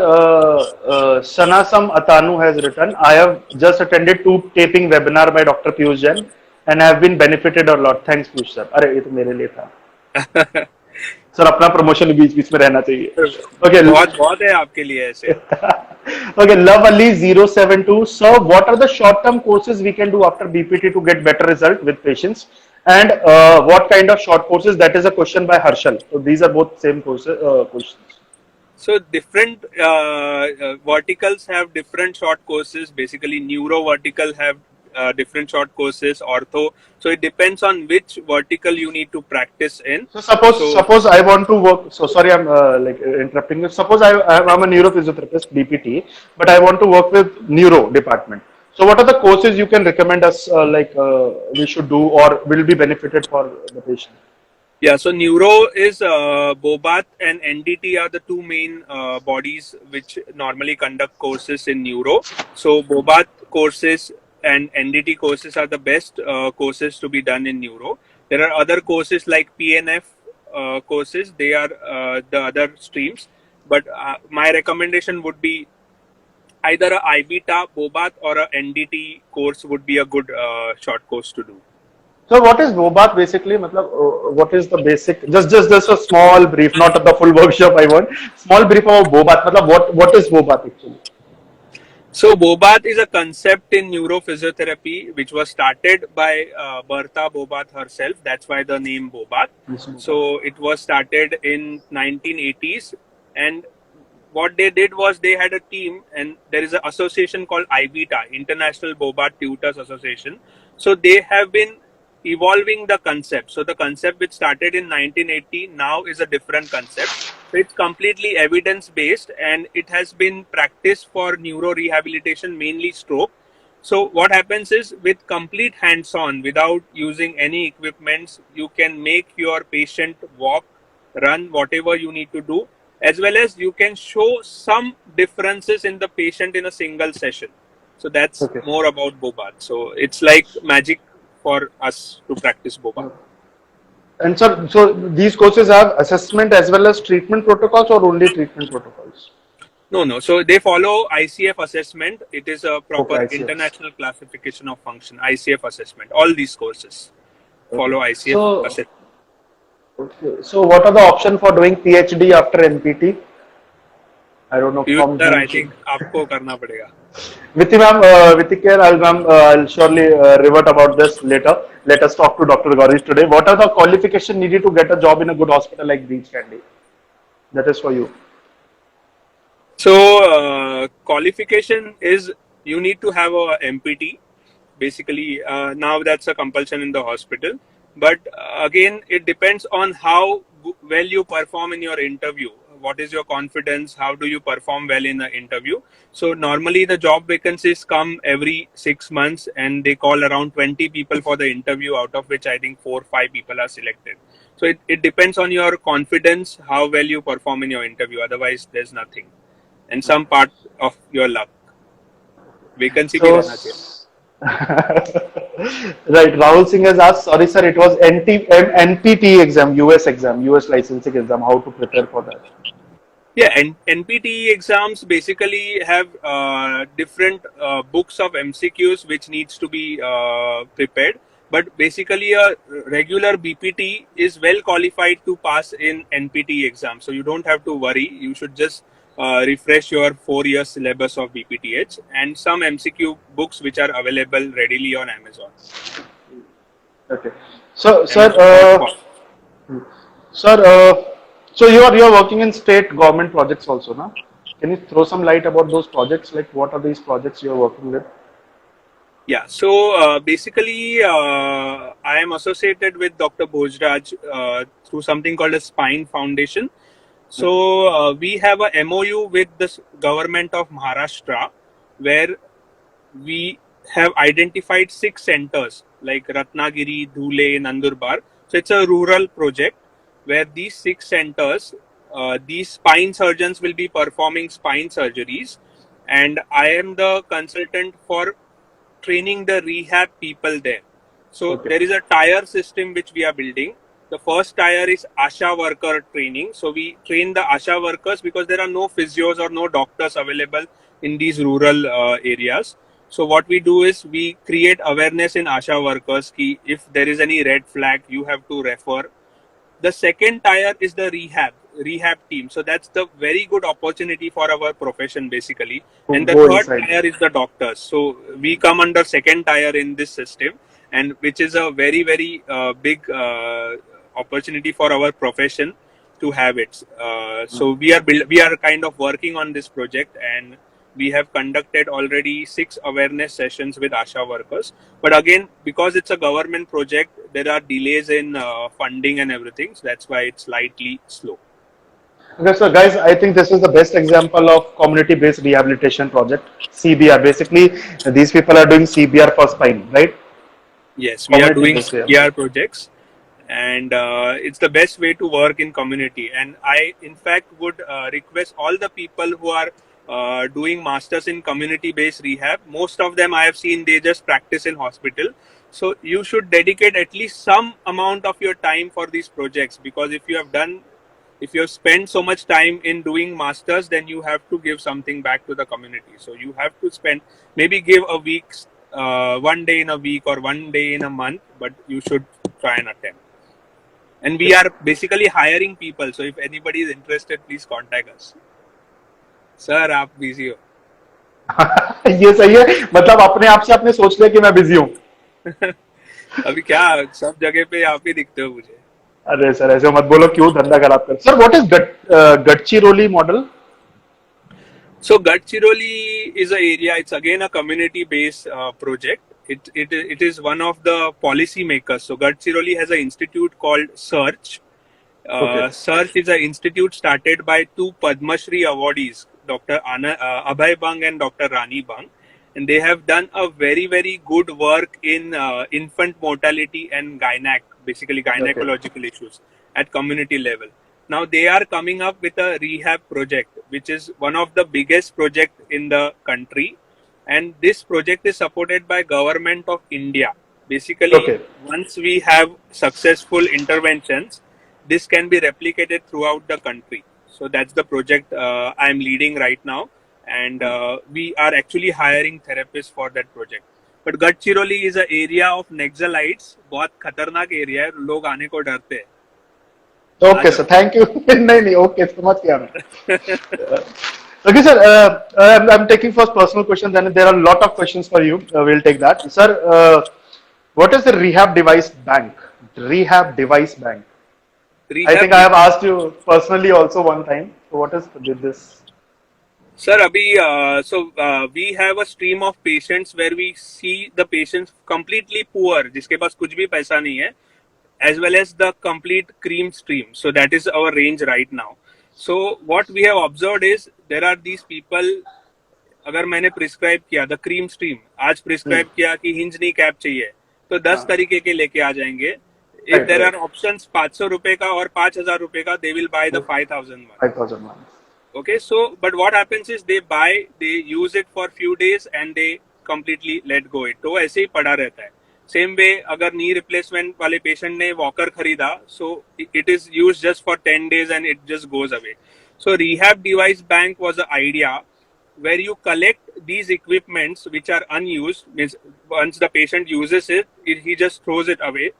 Sanasam Atanu has written, I have just attended 2 taping webinar by Dr. Piyush Jain and have been benefited a lot. Thanks, Piyush sir. अरे ये तो मेरे लिए था. Sir अपना promotion बीच में रहना चाहिए. Okay. बहुत है आपके लिए ऐसे. Okay, Love Ali 072. So, what are the short-term courses we can do after BPT to get better result with patients? And what kind of short courses? That is a question by Harshal. So these are both same courses. Questions. So different verticals have different short courses. Basically, neuro vertical have different short courses. Ortho. So it depends on which vertical you need to practice in. So suppose I want to work. So sorry, I'm like interrupting you. Suppose I'm a neurophysiotherapist BPT, but I want to work with neuro department. So what are the courses you can recommend us we should do or will be benefited for the patient? Yeah, so neuro is BOBAT and NDT are the two main bodies which normally conduct courses in neuro. So BOBAT courses and NDT courses are the best courses to be done in neuro. There are other courses like PNF courses, they are the other streams. But my recommendation would be either a IBTA, BOBAT or a NDT course would be a good short course to do. So what is Bobat basically? Matlab, what is the basic? Just a small brief, not the full workshop. I want small brief about Bobat. Matlab, what is Bobat actually? So Bobat is a concept in neurophysiotherapy which was started by Bertha Bobat herself. That's why the name Bobat. So it was started in 1980s, and what they did was they had a team, and there is an association called IBTA, International Bobat Tutors Association. So they have been evolving the concept. So the concept which started in 1980 now is a different concept. So it's completely evidence based, and it has been practiced for neuro rehabilitation, mainly stroke. So what happens is, with complete hands-on, without using any equipments, you can make your patient walk, run, whatever you need to do, as well as you can show some differences in the patient in a single session. So that's Okay. more about Bobat. So it's like magic for us to practice Bobat. And so these courses have assessment as well as treatment protocols, or only treatment protocols? No. So they follow ICF assessment. It is a proper Okay, ICF. international classification of function, ICF assessment. All these courses follow ICF So, assessment. okay. So what are the options for doing PhD after NPT? I don't know. Future, I think आपको करना पड़ेगा. Vithi ma'am, Vithi Care, I'll surely revert about this later. Let us talk to Dr. Gaurish today. What are the qualifications needed to get a job in a good hospital like Breach Candy? That is for you. So qualification is, you need to have a MPT. Basically, now that's a compulsion in the hospital. But again, it depends on how well you perform in your interview. What is your confidence? How do you perform well in the interview? So normally the job vacancies come every 6 months, and they call around 20 people for the interview, out of which I think 4 or 5 people are selected. So it depends on your confidence, how well you perform in your interview. Otherwise, there's nothing. And some part of your luck. Vacancy bhi rehna chahiye. Right, Rahul Singh has asked, sorry sir, it was NPT exam, US exam, US licensing exam, how to prepare for that? Yeah, and NPTE exams basically have different books of MCQs which needs to be prepared. But basically, a regular BPT is well qualified to pass in NPTE exam. So you don't have to worry. You should just refresh your 4-year syllabus of BPTH and some MCQ books which are available readily on Amazon. Okay. So, Amazon.com. so you're working in state government projects also, na? Can you throw some light about those projects? Like, what are these projects you're working with? Yeah, so basically, I am associated with Dr. Bhojraj through something called a Spine Foundation. So we have a MOU with the government of Maharashtra, where we have identified 6 centers like Ratnagiri, Dhule, Nandurbar. So it's a rural project where these 6 centers, these spine surgeons will be performing spine surgeries, and I am the consultant for training the rehab people there. So there is a tier system which we are building. The first tier is ASHA worker training. So we train the ASHA workers because there are no physios or no doctors available in these rural areas. So what we do is we create awareness in ASHA workers ki if there is any red flag, you have to refer. The second tier is the rehab team. So that's the very good opportunity for our profession basically. And the third tier is the doctors. So we come under second tier in this system, and which is a very, very big opportunity for our profession to have it. So we are kind of working on this project, and we have conducted already 6 awareness sessions with ASHA workers. But again, because it's a government project, there are delays in funding and everything. So that's why it's slightly slow. Okay, so guys, I think this is the best example of community-based rehabilitation project, CBR. Basically, these people are doing CBR for spine, right? Yes, we are doing CBR projects. and it's the best way to work in community. And I in fact would request all the people who are doing masters in community based rehab. Most of them I have seen, they just practice in hospital. So you should dedicate at least some amount of your time for these projects, because if you have spent so much time in doing masters, then you have to give something back to the community. So you have to spend, maybe give a week, 1 day in a week or 1 day in a month, but you should try and attempt. And we are basically hiring people, so if anybody is interested, please contact us. Sir, आप busy हो? ये सही है, मतलब अपने आप से आपने सोच लिया कि मैं बिजी हूँ. अभी क्या सब जगह पे आप ही दिखते हो मुझे. अरे सर ऐसे मत बोलो, क्यों धंधा खराब कर. Sir what is Gadchiroli model? So Gadchiroli is an area. It's again a community-based project. It is one of the policy makers. So Gadchiroli has an institute called Search. Okay. Search is an institute started by two Padma Shri awardees, Dr. Abhay Bang and Dr. Rani Bang, and they have done a very good work in infant mortality and basically gynecological issues at community level. Now they are coming up with a rehab project, which is one of the biggest project in the country, and this project is supported by Government of India. Basically, Okay. once we have successful interventions, this can be replicated throughout the country. So that's the project I am leading right now, and we are actually hiring therapists for that project. But Gadchiroli is an area of Naxalites. बहुत खतरनाक area है, लोग आने को डरते हैं. Okay sir, thank you. नहीं okay, समझ गया मैं. Okay, sir. I'm taking first personal questions, and there are a lot of questions for you. We'll take that, sir. What is the rehab device bank? Rehab device bank. I think I have asked you personally also one time. So what is this? Sir, abhi, we have a stream of patients where we see the patients completely poor, जिसके पास कुछ भी पैसा नहीं है, as well as the complete cream stream. So that is our range right now. So what we have observed is there are these people. अगर मैंने prescribe किया the cream stream, आज प्रिस्क्राइब किया कि हिंज नी कैप चाहिए, तो 10 तरीके के लेके आ जाएंगे. If there are options 500 रुपए का और 5000 रुपए का, they will buy the 5000 one. 5000 one. Okay, so but what happens is they use it for few days and they completely let go it. तो ऐसे ही पड़ा रहता है. Same way, अगर नी रिप्लेसमेंट वाले पेशेंट ने वॉकर खरीदा, so it is used just for 10 days and it just goes away. So rehab device bank was the idea where you collect these equipments which are unused. Means once the patient uses it, he just throws it away.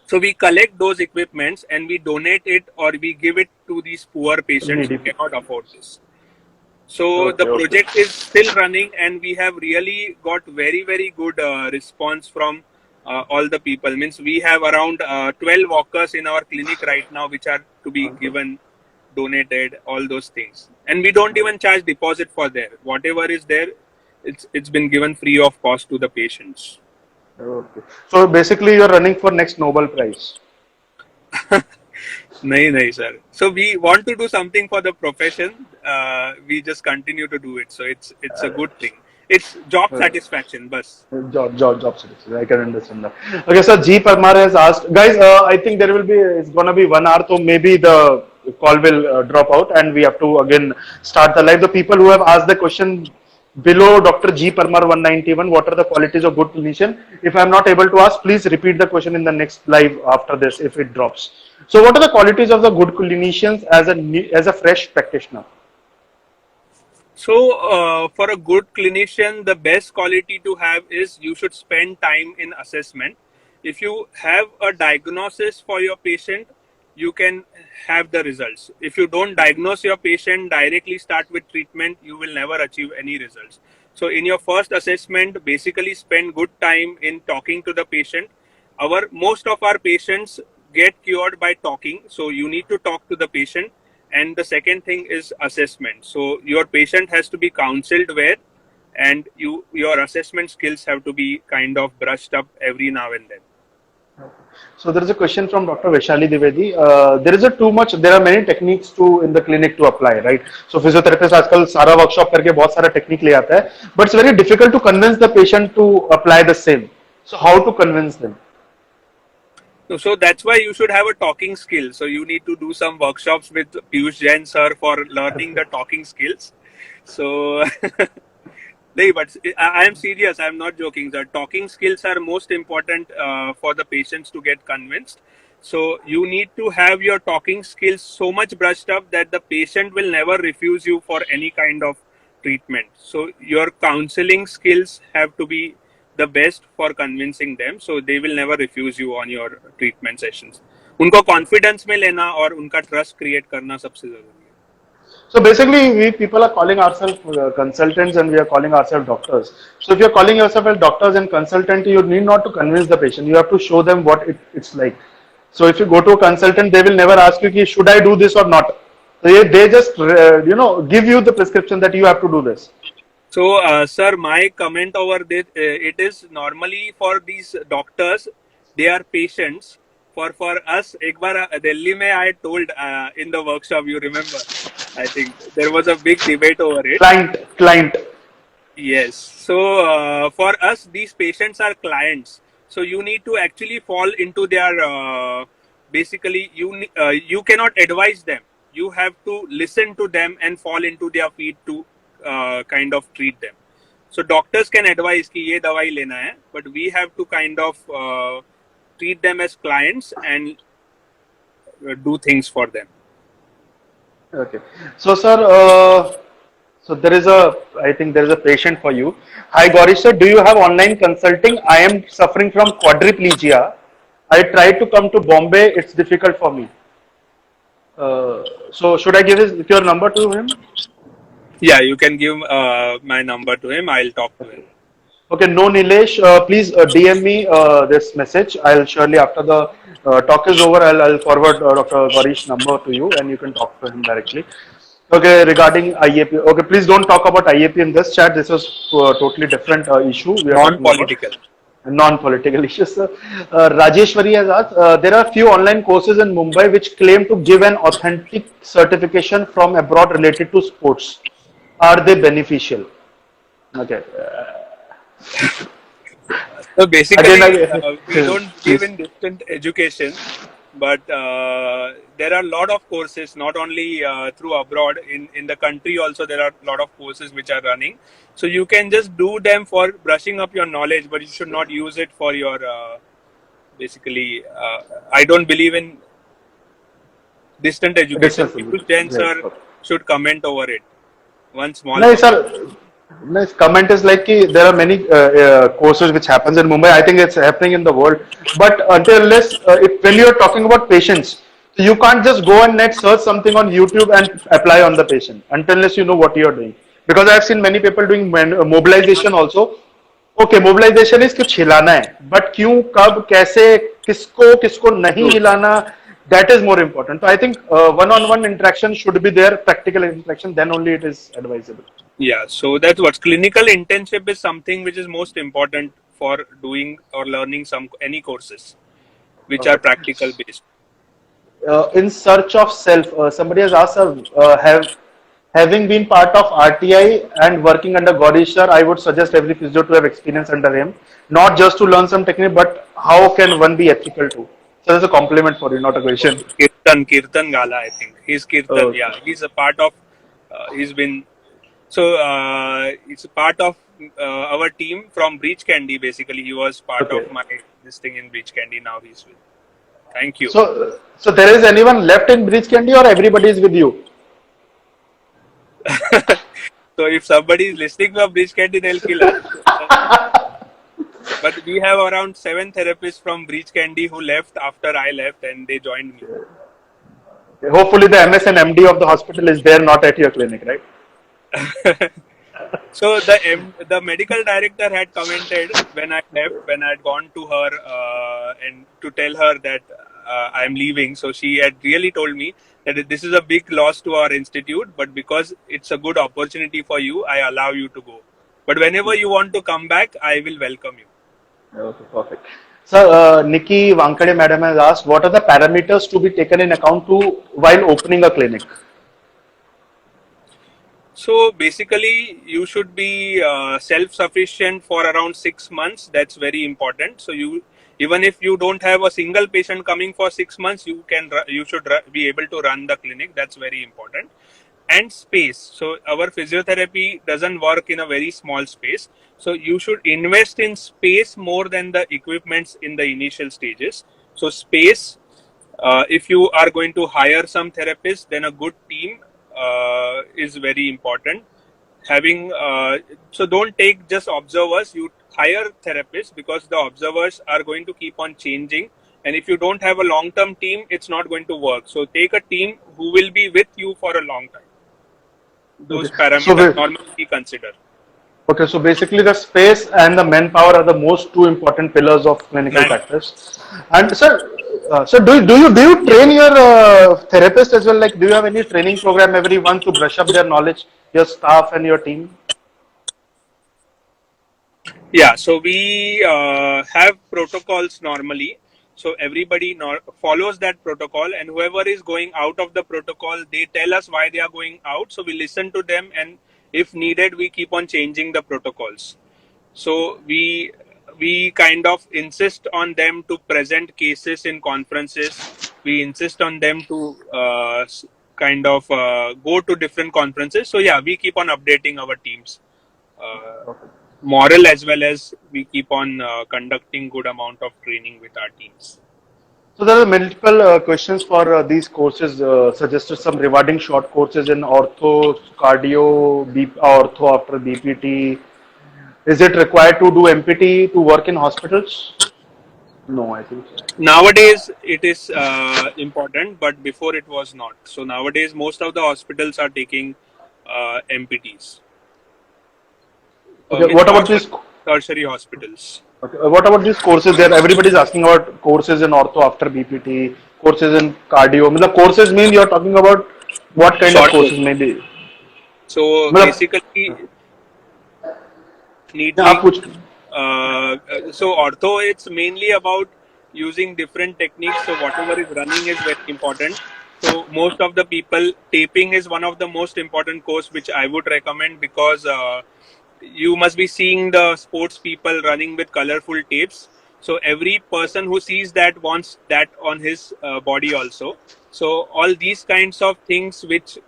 So we collect those equipments and we donate it or we give it to these poor patients who cannot afford this. So the project is still running and we have really got very good response from all the people. Means we have around 12 walkers in our clinic right now which are to be given, donated, all those things. And we don't even charge deposit for there. Whatever is there, it's been given free of cost to the patients. Okay. So basically you're running for next Nobel Prize. नहीं sir. So we want to do something for the profession. We just continue to do it. So it's a good thing. It's job satisfaction, bus. Job satisfaction. I can understand that. Okay, so G Parmar has asked, guys. I think it's gonna be 1 hour, so maybe the call will drop out, and we have to again start the live. The people who have asked the question below Dr. G Parmar 191, what are the qualities of good clinician? If I am not able to ask, please repeat the question in the next live after this if it drops. So what are the qualities of the good clinicians as a fresh practitioner? So for a good clinician, the best quality to have is you should spend time in assessment. If you have a diagnosis for your patient, you can have the results. If you don't diagnose your patient, directly start with treatment, you will never achieve any results. So in your first assessment, basically spend good time in talking to the patient. Most of our patients get cured by talking. So you need to talk to the patient. And the second thing is assessment. So your patient has to be counseled well, and your assessment skills have to be kind of brushed up every now and then. So there is a question from Dr. Vaishali Divedi. There are many techniques in the clinic to apply, right? So physiotherapist आजकल सारा workshop करके बहुत सारा technique ले आता है, but it's very difficult to convince the patient to apply the same. So how to convince them? So that's why you should have a talking skill. So you need to do some workshops with Piyush Jain sir for learning the talking skills. So no, but I am serious. I am not joking. The talking skills are most important for the patients to get convinced. So you need to have your talking skills so much brushed up that the patient will never refuse you for any kind of treatment. So your counseling skills have to be the best for convincing them. So they will never refuse you on your treatment sessions. उनको confidence में लेना और उनका trust create करना सबसे जरूरी है. So basically, we people are calling ourselves consultants and we are calling ourselves doctors. So if you're calling yourself as doctors and consultant, you need not to convince the patient. You have to show them what it's like. So if you go to a consultant, they will never ask you, "Ki, should I do this or not?" They just give you the prescription that you have to do this. So, sir, my comment over this, it is normally for these doctors, they are patients. For us, एक बार Delhi में I told in the workshop, you remember, I think there was a big debate over it. Client. Yes. So for us, these patients are clients. So you need to actually fall into their basically you cannot advise them. You have to listen to them and fall into their feet to kind of treat them. So doctors can advise कि ये दवाई लेना है, but we have to kind of treat them as clients and do things for them. Okay. So, sir, so I think there is a patient for you. Hi, Gaurish sir, do you have online consulting? I am suffering from quadriplegia. I tried to come to Bombay. It's difficult for me. So, should I give your number to him? Yeah, you can give my number to him. I'll talk to him. Okay, no Nilesh, please DM me this message. I'll surely after the talk is over, I'll forward Dr. Gaurish's number to you and you can talk to him directly. Okay, regarding IAP. Okay, please don't talk about IAP in this chat. This was a totally different issue. We are Non-political. Non-political issues. Rajeshwari has asked, there are few online courses in Mumbai which claim to give an authentic certification from abroad related to sports. Are they beneficial? Okay. So basically, Again, we don't give in distant education, but there are a lot of courses, not only through abroad, in the country also there are a lot of courses which are running. So you can just do them for brushing up your knowledge, but you should not use it for your, basically, I don't believe in distant education. People, Jain sir should comment over it. One small. No, sir. Nice comment is like there are many courses which happens in Mumbai. I think it's happening in the world. But unless when you are talking about patients, you can't just go and net search something on YouTube and apply on the patient unless you know what you are doing. Because I've seen many people doing mobilization also. Okay, mobilization is कुछ हिलाना है, but क्यों, कब, कैसे, किसको नहीं हिलाना, that is more important. So I think one-on-one interaction should be there, practical interaction, then only it is advisable. Yeah, so that's what clinical internship is something which is most important for doing or learning any courses which are practical based. In search of self, somebody has asked, having been part of RTI and working under Gaurish sir, I would suggest every physio to have experience under him, not just to learn some technique, but how can one be ethical too? So that's a compliment for you, not a question. Kirtan Gala, I think. He's Kirtan, yeah. He's a part of, he's been, so it's a part of our team from Breach Candy, basically. He was part of this thing in Breach Candy, now he's with. Thank you. So there is anyone left in Breach Candy or everybody is with you? So if somebody is listening from Breach Candy, they'll kill us. But we have around 7 therapists from Breach Candy who left after I left and they joined me. Hopefully the MS and MD of the hospital is there, not at your clinic, right? So the medical director had commented when I left, when I had gone to her and to tell her that I am leaving. So she had really told me that this is a big loss to our institute, but because it's a good opportunity for you, I allow you to go. But whenever you want to come back, I will welcome you. Okay, perfect. So, Nikki Wankade madam has asked, what are the parameters to be taken in account while opening a clinic? So basically, you should be self-sufficient for around 6 months. That's very important. So even if you don't have a single patient coming for 6 months, you should be able to run the clinic. That's very important. And space. So our physiotherapy doesn't work in a very small space. So you should invest in space more than the equipments in the initial stages. So space, if you are going to hire some therapists, then a good team is very important. Having so don't take just observers. You hire therapists because the observers are going to keep on changing. And if you don't have a long-term team, it's not going to work. So take a team who will be with you for a long time. Those Okay. So parameters normally we consider. okay, so basically the space and the manpower are the most two important pillars of clinical Man, practice. And sir, so do you train your therapist as well? Like, do you have any training program every month to brush up their knowledge, your staff and your team? yeah, so we have protocols normally. So everybody follows that protocol, and whoever is going out of the protocol, they tell us why they are going out. So we listen to them, and if needed, we keep on changing the protocols. So we kind of insist on them to present cases in conferences. We insist on them to kind of go to different conferences. So yeah, we keep on updating our teams. Moral as well as we keep on conducting good amount of training with our teams. So there are multiple questions for these courses. Suggested some rewarding short courses in ortho, cardio, ortho after BPT. Is it required to do MPT to work in hospitals? No, I think so. Nowadays it is important, but before it was not. So nowadays most of the hospitals are taking MPTs. Okay, Means what about this? tertiary hospitals. Okay, what about these courses there? Everybody's asking about courses in ortho after BPT, courses in cardio. The courses mean you're talking about what kind of Short courses course. maybe? So मतलब basically need आप to पूछ so ortho it's mainly about using different techniques. So whatever is running is very important. So most of the people, taping is one of the most important course which I would recommend, because you must be seeing the sports people running with colorful tapes. So every person who sees that wants that on his body also. So all these kinds of things which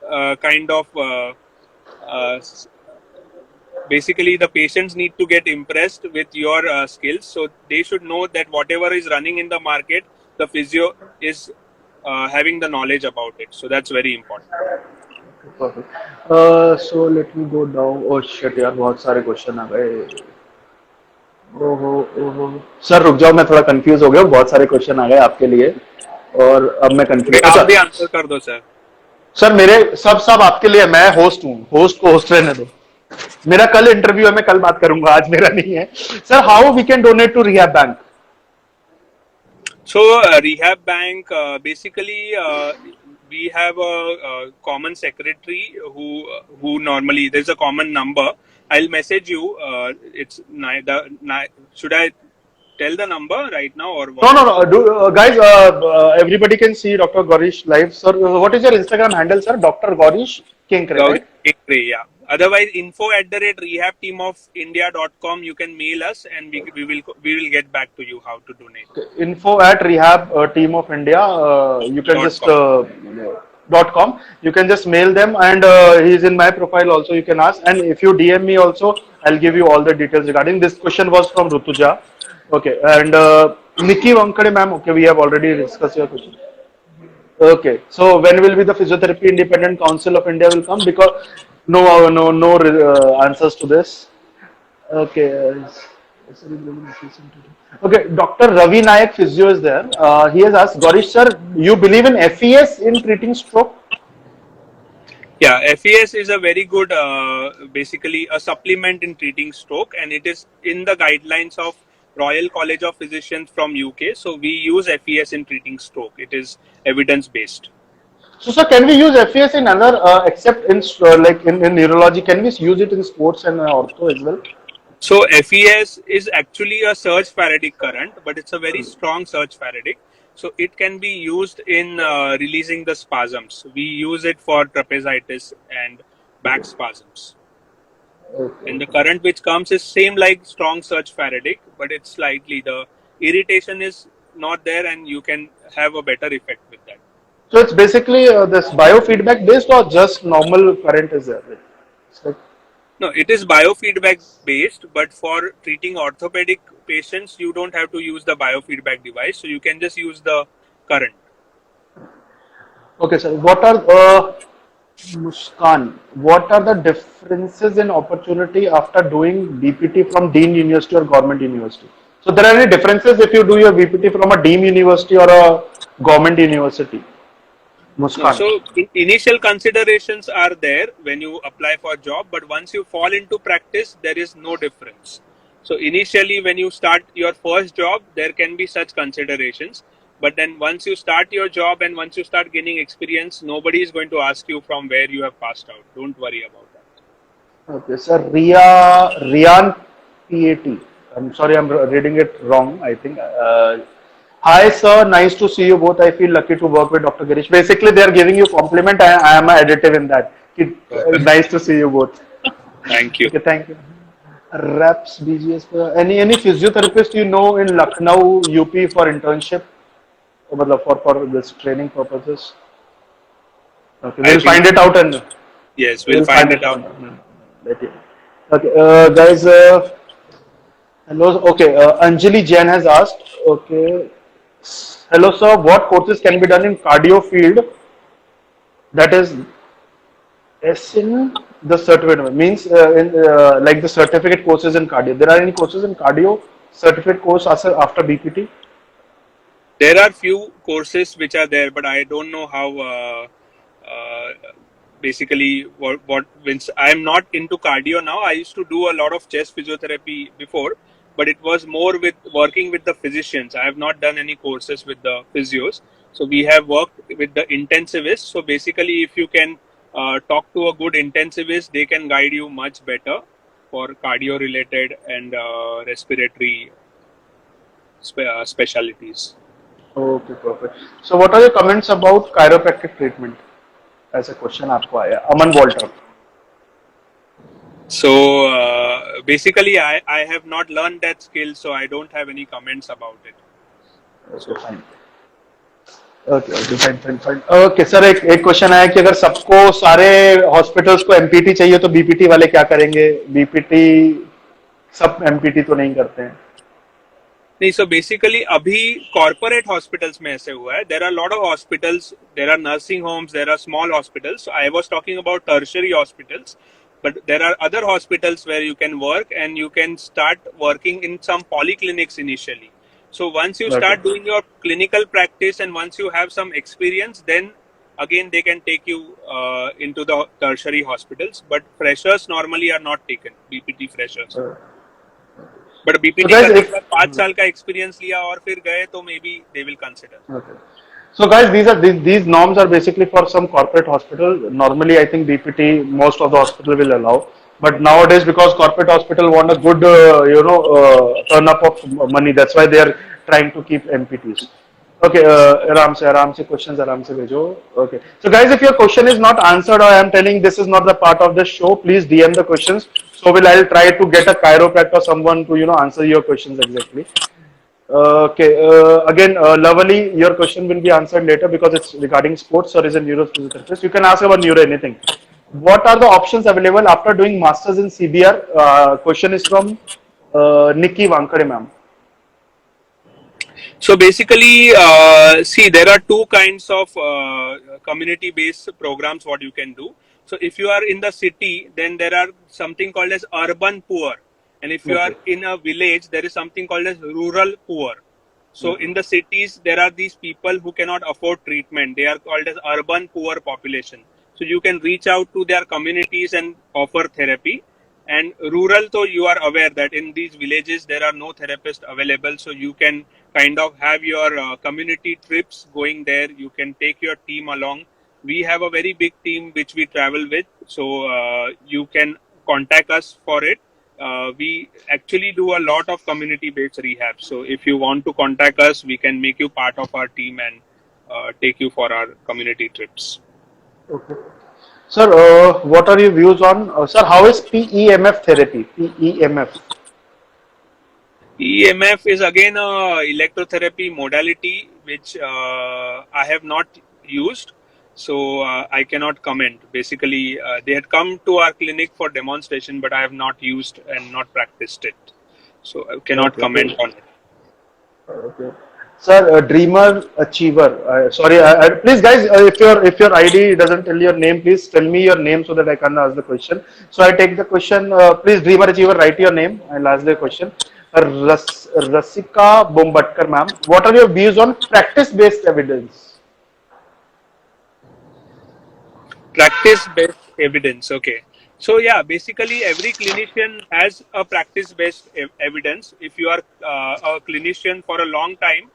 kind of uh, basically the patients need to get impressed with your skills. So they should know that whatever is running in the market, the physio is having the knowledge about it. So that's very important. Perfect. So let me go down. Oh shit यार बहुत सारे question आ गए. ओहो ओहो sir रुक जाओ मैं थोड़ा कंफ्यूज हो गया हूँ. बहुत सारे क्वेश्चन आ गए आपके लिए और अब मैं कंफ्यूज. आप अच्छा भी आंसर कर दो सर. सर मेरे सब आपके लिए. मैं होस्ट हूँ. होस्ट को होस्ट रहने दो. मेरा कल इंटरव्यू है. मैं कल बात करूंगा. आज मेरा नहीं है. Sir how we can donate to rehab bank? So rehab bank basically we have a common secretary who normally there's a common number. I'll message you. It's should I tell the number right now or what? No. Guys, everybody can see Dr. Gorish live. Sir, what is your Instagram handle, sir? Dr. Gorish Kinkre, Gauri right? Kinkre, yeah. Otherwise, info@rehabteamofIndia.com. You can mail us and we will get back to you how to donate. Info at rehab team of India. You can just .com. You can just mail them, and he's in my profile also. You can ask, and if you DM me also, I'll give you all the details regarding this. Question was from Rutuja. Okay, and Nikki Wankade ma'am. Okay, we have already discussed your question. Okay, so when will be the Physiotherapy Independent Council of India will come? Because no answers to this. Okay. Okay, Dr. Ravi Nayak Physio is there. He has asked, Gorish sir, you believe in FES in treating stroke? Yeah, FES is a very good, basically a supplement in treating stroke, and it is in the guidelines of Royal College of Physicians from UK. So we use FES in treating stroke. It is evidence based. So sir, can we use FES in other, except in like in neurology, can we use it in sports and ortho as well? So FES is actually a surge Faradic current, but it's a very strong surge Faradic. So it can be used in releasing the spasms. We use it for trapezitis and back spasms. Okay. And the current which comes is same like strong surge Faradic, but it's slightly the irritation is not there, and you can have a better effect with that. So it's basically this biofeedback based or just normal current is there? It's like, No, it is biofeedback based, but for treating orthopedic patients, you don't have to use the biofeedback device, so you can just use the current. okay, sir. What are Muskan? What are the differences in opportunity after doing BPT from Dean University or Government University? So there are any differences if you do your BPT from a Dean University or a Government University? No, Muskan. so initial considerations are there when you apply for a job, but once you fall into practice, there is no difference. So initially, when you start your first job, there can be such considerations. But then once you start your job and once you start gaining experience, nobody is going to ask you from where you have passed out. Don't worry about that. Okay, sir. Rian PAT. I'm sorry, I'm reading it wrong, I think. Hi, sir. Nice to see you both. I feel lucky to work with Dr. Girish. Basically, they are giving you compliment. I am an additive in that. Nice to see you both. Thank you. Okay, thank you. Reps, BGS. Any physiotherapist you know in Lucknow, UP for internship? For this training purposes? Okay, I we'll think, find it out and yes, we'll we'll find find it it out. out. Okay, okay, guys. Hello. Okay, Anjali Jain has asked. Okay. Hello, sir. What courses can be done in cardio field? That is, in the certificate means like the certificate courses in cardio. There are any courses in cardio certificate course after BPT? There are few courses which are there, but I don't know how. Basically, what means I am not into cardio now. I used to do a lot of chest physiotherapy before, but it was more with working with the physicians. I have not done any courses with the physios. So we have worked with the intensivists. So basically, if you can talk to a good intensivist, they can guide you much better for cardio related and respiratory specialties. Okay, perfect. So, what are your comments about chiropractic treatment? ऐसा question आपको आया अमन Walter. So basically, I have not learned that skill, so I don't have any comments about it. Okay, fine. Fine. Okay sir, एक question आया कि अगर सबको सारे hospitals को एमपीटी चाहिए तो बीपीटी वाले क्या करेंगे? बीपीटी सब एमपीटी तो नहीं करते हैं. नहीं, so basically अभी corporate hospitals में ऐसे हुआ है. There are a lot of hospitals, there are nursing homes, there are small hospitals. So I was talking about tertiary hospitals, but there are other hospitals where you can work and you can start working in some polyclinics initially. So once you start doing your clinical practice and once you have some experience, then again they can take you into the tertiary hospitals. But freshers normally are not taken, BPT freshers. But BPT करने के बाद 5 साल का experience लिया और फिर गए तो may be they will consider. Okay. So guys, these norms are basically for some corporate hospital. Normally, I think BPT most of the hospital will allow, but nowadays because corporate hospital want a good turn up of money, that's why they are trying to keep MPTs. Okay, आराम से questions आराम से भेजो. Okay, so guys, if your question is not answered or I am telling this is not the part of the show, please DM the questions. So I'll try to get a chiropractor or someone to answer your questions exactly. Okay, again, Lovely, your question will be answered later because it's regarding sports or is a neurophysiotherapist. You can ask about neuro anything. What are the options available after doing masters in CBR? Question is from Nikki Vankade ma'am. So basically, see, there are two kinds of community-based programs what you can do. So if you are in the city, then there are something called as urban poor. And if you are in a village, there is something called as rural poor. So in the cities, there are these people who cannot afford treatment. They are called as urban poor population. So you can reach out to their communities and offer therapy. And rural, so you are aware that in these villages, there are no therapists available. So you can kind of have your community trips going there. You can take your team along. We have a very big team which we travel with. So you can contact us for it. We actually do a lot of community-based rehab. So if you want to contact us, we can make you part of our team and take you for our community trips. Okay. Sir, what are your views on, sir, how is PEMF therapy? PEMF? EMF is again a electrotherapy modality which I have not used, so I cannot comment. Basically, they had come to our clinic for demonstration, but I have not used and not practiced it, so I cannot Okay, comment okay. on it. Okay. Sir, dreamer achiever. Sorry, please guys, if your ID doesn't tell your name, please tell me your name so that I can ask the question. So I take the question. Please, dreamer achiever, write your name. I'll ask the question. Rasika Bombatkar, ma'am. What are your views on practice-based evidence? Practice based evidence. Okay. So yeah, basically every clinician has a practice based evidence. If you are a clinician for a long time,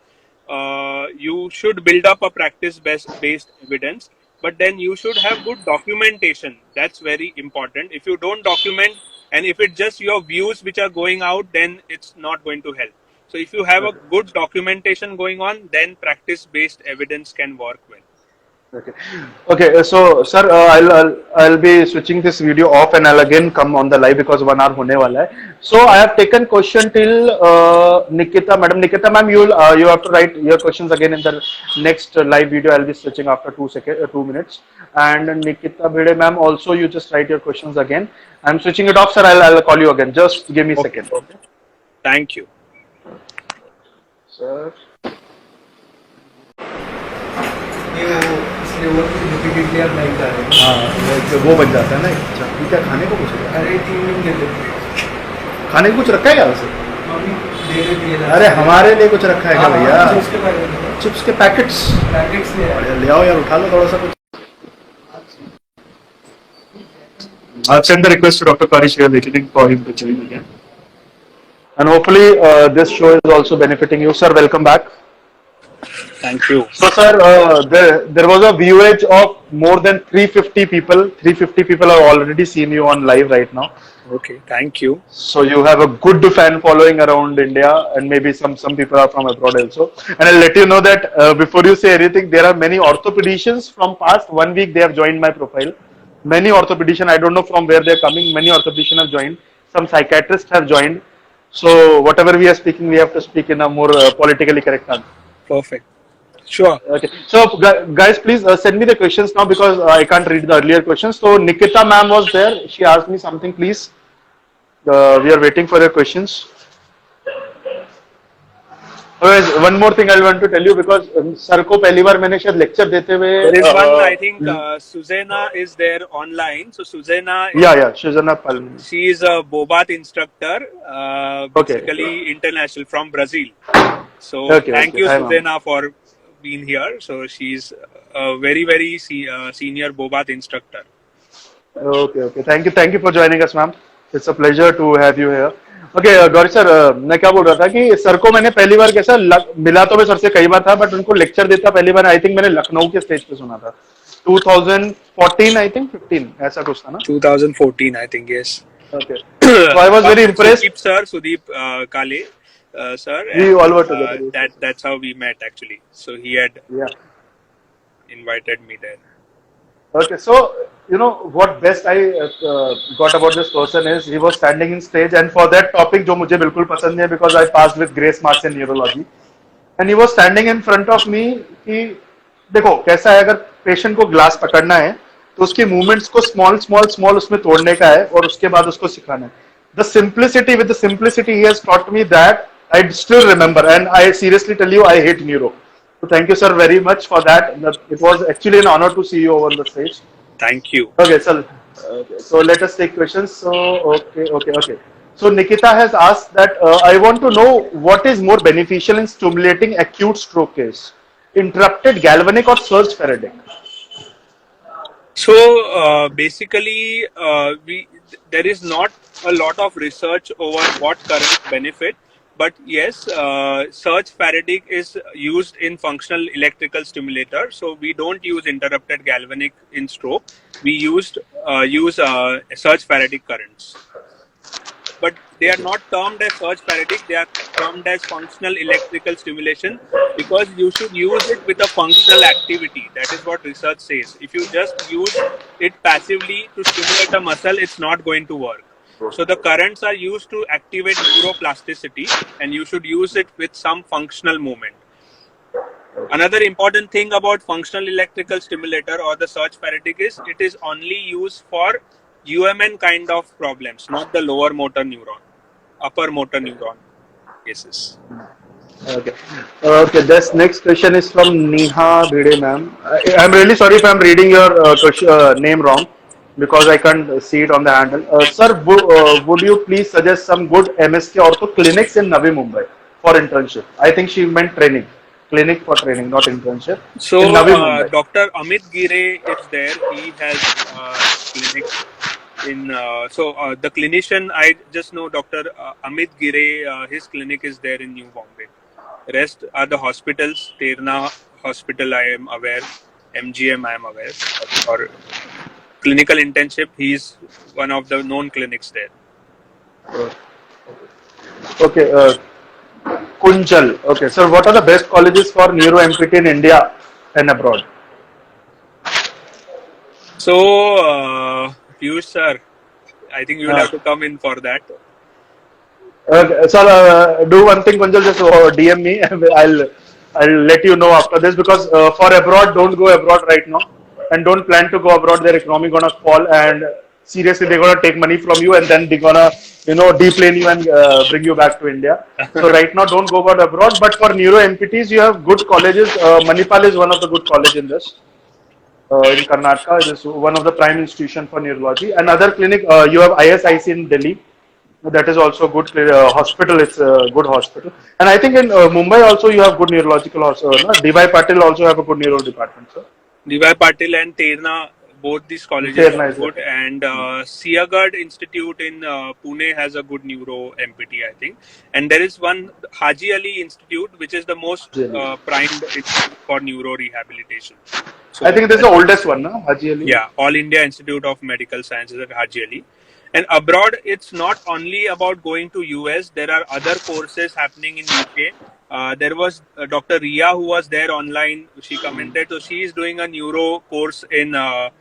you should build up a practice based evidence, but then you should have good documentation. That's very important. If you don't document, and if it's just your views which are going out, then it's not going to help. So if you have a Okay. good documentation going on, then practice based evidence can work well. Okay. Okay. So, sir, I'll be switching this video off and I'll again come on the live because 1 hour होने वाला है. So, I have taken question till Nikita, Madam Nikita, ma'am. You have to write your questions again in the next live video. I'll be switching after 2 minutes. And Nikita Bhide, ma'am, also you just write your questions again. I'm switching it off, sir. I'll call you again. Just give me a Okay. second. Okay. Thank you. Sir. ये वो इसलिए वो repeatedly आप नहीं जा रहे हैं। हाँ वो बन जाता है ना। अच्छा ये क्या खाने को कुछ है? अरे 3 दिन दे देते खाने को कुछ रखा है क्या वैसे? मम्मी दे देती है। अरे हमारे लिए कुछ रखा है क्या भैया? उसके बारे में चिप्स के पैकेट्स पैकेट्स ले आए। ले आओ यार, उठा लो थोड़ा सा कुछ। I'll send the request to Dr. Karish here for him to join again. And hopefully this show is also benefiting you. Sir, welcome back. Thank you. So, sir, there was a viewage of more than 350 people. 350 people have already seen you on live right now. Okay. Thank you. So you have a good fan following around India, and maybe some people are from abroad also. And I'll let you know that before you say anything, there are many orthopedicians from past 1 week. They have joined my profile. Many orthopedicians. I don't know from where they are coming. Many orthopedicians have joined. Some psychiatrists have joined. So whatever we are speaking, we have to speak in a more politically correct manner. Perfect. Sure. Okay. So, guys, please send me the questions now because I can't read the earlier questions. So, Nikita ma'am was there. She asked me something, please. We are waiting for your questions. One more thing I want to tell you because sir को पहली बार मैंने शायद lecture देते हुए. There is one. I think Susanna is there online. So Susanna. Yeah, Susanna Palm. She is a Bobat instructor. Basically international from Brazil. So thank you, Susanna, for being here. So she's a very senior Bobat instructor. Okay. Thank you for joining us, ma'am. It's a pleasure to have you here. Okay, Gauri sir, मैं क्या बोल रहा था कि sir को मैंने पहली बार कैसा मिला तो मैं सर से कई बार था, बट उनको लेक्चर देता पहली बार आई थिंक मैंने लखनऊ के स्टेज पे सुना था 2014 आई थिंक 15 ऐसा कुछ था ना. 2014 I think, yes. Okay. So I was very impressed. Sudeep Kale sir. We all were together. That's how we met actually. So he had invited me there. Okay, so you know what best I got about this person is he was standing in stage, and for that topic जो मुझे बिल्कुल पसंद नहीं है because I passed with grace marks in neurology, and he was standing in front of me कि देखो कैसा है, अगर पेशेंट को ग्लास पकड़ना है तो उसके मूवमेंट्स को स्मॉल उसमें तोड़ने का है और उसके बाद उसको सिखाना है. The simplicity, with the simplicity he has taught me that I still remember, and I seriously tell you I hate neuro. So thank you, sir, very much for that. It was actually an honor to see you over the stage. Thank you. Okay, sir. So let us take questions. So okay. So Nikita has asked that I want to know what is more beneficial in stimulating acute stroke case, interrupted galvanic or surge Faraday? So basically, there is not a lot of research over what current benefit. But yes, surge Faraday is used in functional electrical stimulator. So we don't use interrupted galvanic in stroke. We use surge Faraday currents. But they are not termed as surge Faraday. They are termed as functional electrical stimulation because you should use it with a functional activity. That is what research says. If you just use it passively to stimulate a muscle, it's not going to work. So the currents are used to activate neuroplasticity, and you should use it with some functional movement. Another important thing about functional electrical stimulator or the surge faradig is it is only used for UMN kind of problems, not the lower motor neuron, upper motor neuron cases. Okay. Okay. This next question is from Neha Bhide, ma'am. I'm really sorry if I'm reading your name wrong because I can't see it on the handle. Sir, would you please suggest some good MSK ortho clinics in Navi Mumbai for internship? I think she meant training. Clinic for training, not internship. So, In Navi Mumbai. Dr. Amit Gire is there. He has clinic in. The clinician, I just know Dr. Amit Gire. His clinic is there in New Bombay. Rest are the hospitals. Terna Hospital, I am aware. MGM, I am aware. Or clinical internship, he is one of the known clinics there. Okay. Kunjal. Okay. Sir, what are the best colleges for neuro MPT in India and abroad? So, Piyush sir, I think you will have to come in for that. Sir, do one thing, Kunjal, just DM me. I'll let you know after this because for abroad, don't go abroad right now, and don't plan to go abroad. Their economy gonna fall, and seriously, they're gonna take money from you, and then they're gonna deplane you and bring you back to India. So right now, don't go abroad. But for neuro MPTs, you have good colleges. Manipal is one of the good colleges in this. In Karnataka, it is one of the prime institution for neurology. Another clinic, you have ISIC in Delhi. That is also good hospital. It's a good hospital, and I think in Mumbai also you have good neurological hospital. No? DY Patil also have a good neuro department, sir. DY Patil and Terna, both these colleges Terna are is good, and Siagad Institute in Pune has a good neuro MPT, I think. And there is one Haji Ali Institute, which is the most primed institute for neuro rehabilitation. So, I think this is the oldest one, no? Haji Ali. Yeah, All India Institute of Medical Sciences at Haji Ali. And abroad, it's not only about going to US. There are other courses happening in UK. There was Dr. Ria who was there online. She commented. So she is doing a neuro course in, I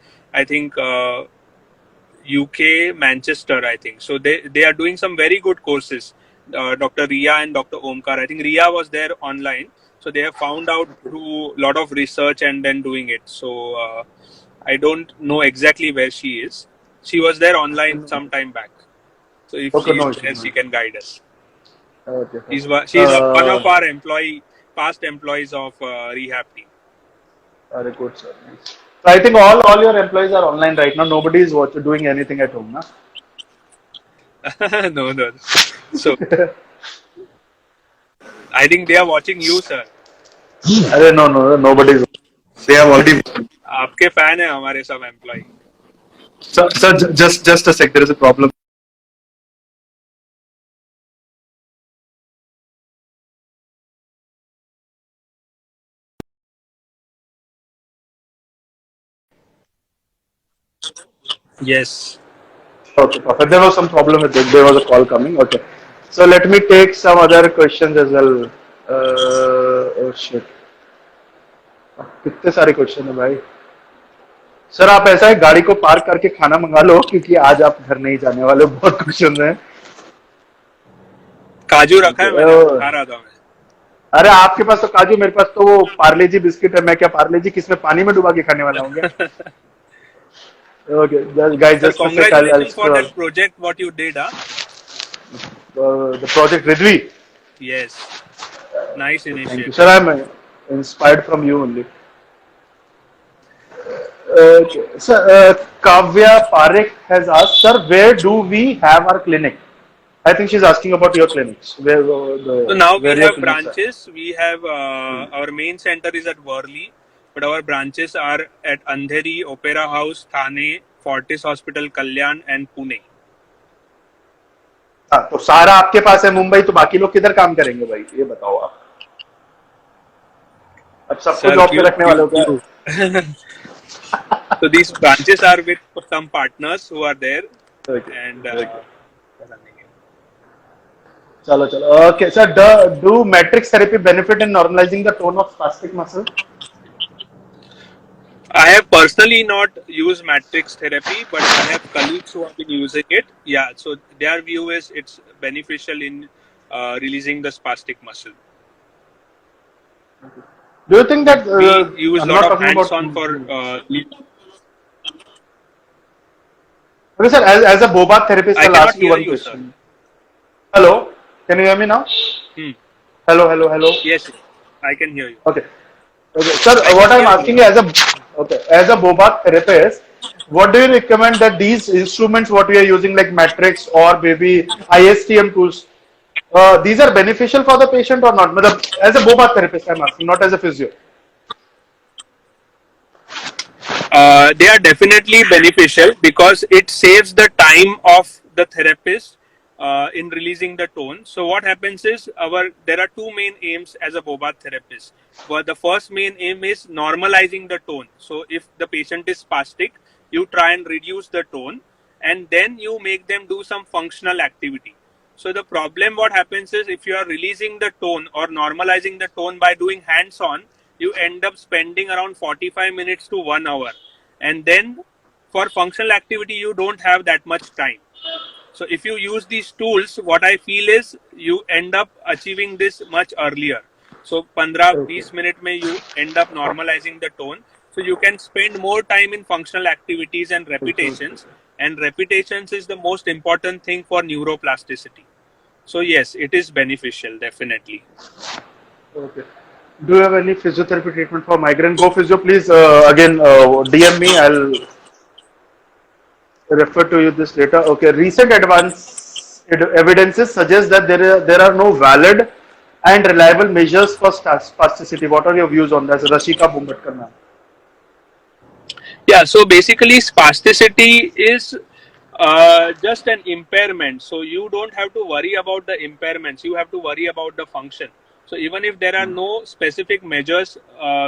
think, UK, Manchester, I think. So they are doing some very good courses. Dr. Ria and Dr. Omkar. I think Ria was there online. So they have found out through a lot of research and then doing it. So I don't know exactly where she is. She was there online some time back. So if she can guide us. Okay. She's one of our past employees of rehab team. Very good, sir. Nice. So I think all your employees are online right now. Nobody is doing anything at home, na? No. So I think they are watching you, sir. No, nobody is. They have already. आपके fan हैं हमारे सब employee. Sir, just a sec. There is a problem. Yes. Okay, perfect. There was some problem with it. There was a call coming. Okay. So let me take some other questions as well. Oh shit. कितने सारे question है भाई. Sir आप ऐसा है गाड़ी को park करके खाना मंगा लो क्योंकि आज आप घर नहीं जाने वाले. बहुत क्वेश्चन हैं. काजू रखा है मैंने, खा रहा था मैं. अरे आपके पास तो काजू, मेरे पास तो वो पार्ले जी बिस्किट है. मैं क्या पार्ले जी किसमें पानी में डुबा के खाने वाला हूँ क्या? Okay, guys, just congratulations for that project. What you did, the project Ridvi. Yes, nice initiative. Thank you, sir. I'm inspired from you only. Sir, Kavya Parekh has asked, sir, where do we have our clinic? I think she's asking about your clinics. So now we have branches. We have our main center is at Worli, but our branches are at Andheri, Opera House, Thane, Fortis Hospital, Kalyan, and Pune. हाँ, तो सारा आपके पास है मुंबई, तो बाकी लोग किधर काम करेंगे भाई, ये बताओ आप. अब सबको जॉब पे रखने वाले हो क्या? So these branches are with some partners who are there. Okay. And चलो. Okay, sir, do matrix therapy benefit in normalizing the tone of spastic muscle? I have personally not used matrix therapy, but I have colleagues who have been using it. Yeah, so their view is it's beneficial in releasing the spastic muscle. Do you think that We use a I'm lot not of talking about? hands-on for. Okay, sir. As a Bobat therapist, I I'll cannot ask you hear one you, sir. question. Hello, can you hear me now? Hmm. Hello, hello, hello. Yes, I can hear you. Okay. Okay, sir. I What can I'm hear you. asking you as a Bobat therapist, what do you recommend that these instruments, what we are using, like Matrix or maybe ISTM tools, these are beneficial for the patient or not? As a Bobat therapist, I'm asking, not as a physio. They are definitely beneficial because it saves the time of the therapist in releasing the tone. So what happens is there are two main aims as a Bobat therapist. But the first main aim is normalizing the tone. So if the patient is spastic, you try and reduce the tone, and then you make them do some functional activity. So the problem what happens is if you are releasing the tone or normalizing the tone by doing hands on, you end up spending around 45 minutes to 1 hour, and then for functional activity you don't have that much time. So if you use these tools, what I feel is you end up achieving this much earlier. So 15-20 minute mein you end up normalizing the tone. So you can spend more time in functional activities and repetitions. And repetitions is the most important thing for neuroplasticity. So yes, it is beneficial, definitely. Okay. Do you have any physiotherapy treatment for migraine? Go physio, please. Again, DM me. I'll refer to you this later. Okay. Recent evidences suggest that there are no valid and reliable measures for spasticity. What are your views on that, Rashika Bumbatkar ma'am? Yeah, so basically, spasticity is just an impairment. So you don't have to worry about the impairments, you have to worry about the function. So even if there are no specific measures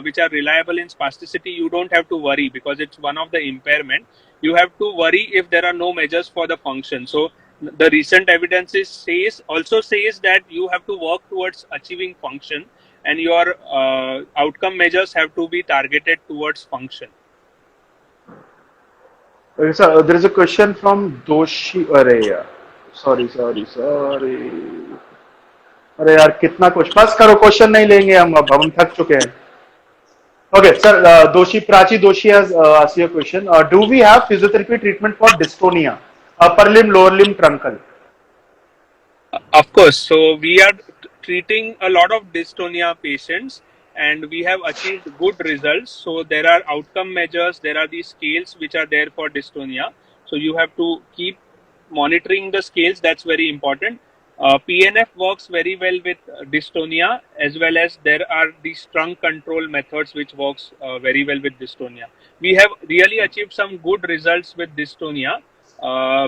which are reliable in spasticity, you don't have to worry because it's one of the impairment. You have to worry if there are no measures for the function. So the recent evidences also says that you have to work towards achieving function, and your outcome measures have to be targeted towards function. Okay, sir, there is a question from Doshi. अरे यार, sorry. अरे यार कितना question, बस करो, question नहीं लेंगे अब हम थक चुके हैं. Okay, sir, Prachi Doshi has asked you a question. Do we have physiotherapy treatment for dystonia, upper limb, lower limb, truncal? Of course. So we are treating a lot of dystonia patients, and we have achieved good results. So there are outcome measures, there are these scales which are there for dystonia. So you have to keep monitoring the scales. That's very important. PNF works very well with dystonia, as well as there are these trunk control methods which works very well with dystonia. We have really achieved some good results with dystonia.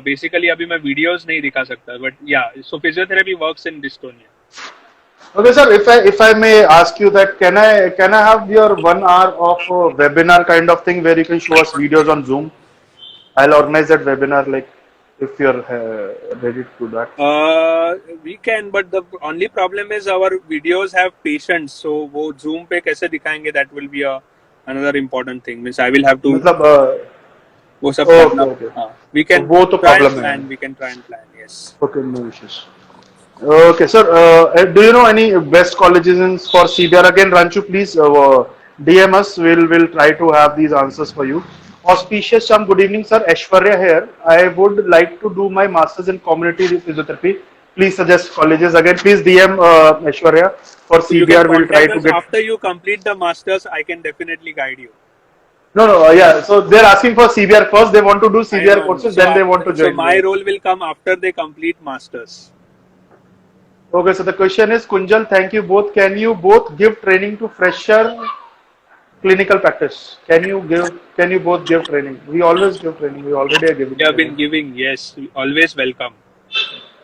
Basically अभी मैं videos नहीं दिखा सकता, but yeah, so physiotherapy works in dystonia. Okay, sir, if I may ask you that, can I have your 1 hour of webinar kind of thing where you can show us videos on Zoom? I'll organize that webinar, like, if you're ready to do that. We can, but the only problem is our videos have patients, so वो Zoom पे कैसे दिखाएंगे? That will be another important thing. Means I will have to मतलब वो सब okay, करना. okay. We can वो तो try and problem है. plan. We can try and plan. Yes. Okay, no issues. Okay, sir. Do you know any best colleges for CBR? Again, Ranchu, please DM us. We'll try to have these answers for you. Auspicious Cham, good evening, sir. Aishwarya here. I would like to do my masters in community physiotherapy. Please suggest colleges. Again, please DM Aishwarya for So you can CBR. We'll try contact to us get. after you complete the masters. I can definitely guide you. No, yeah. So they're asking for CBR first. They want to do I CBR know. courses, So, then they want to so join. my role will come after they complete masters. Okay, so the question is, Kunjal, thank you both. Can you both give training to fresher clinical practice? Can you both give training? We always give training. We already are giving We have been training. giving, yes, always welcome.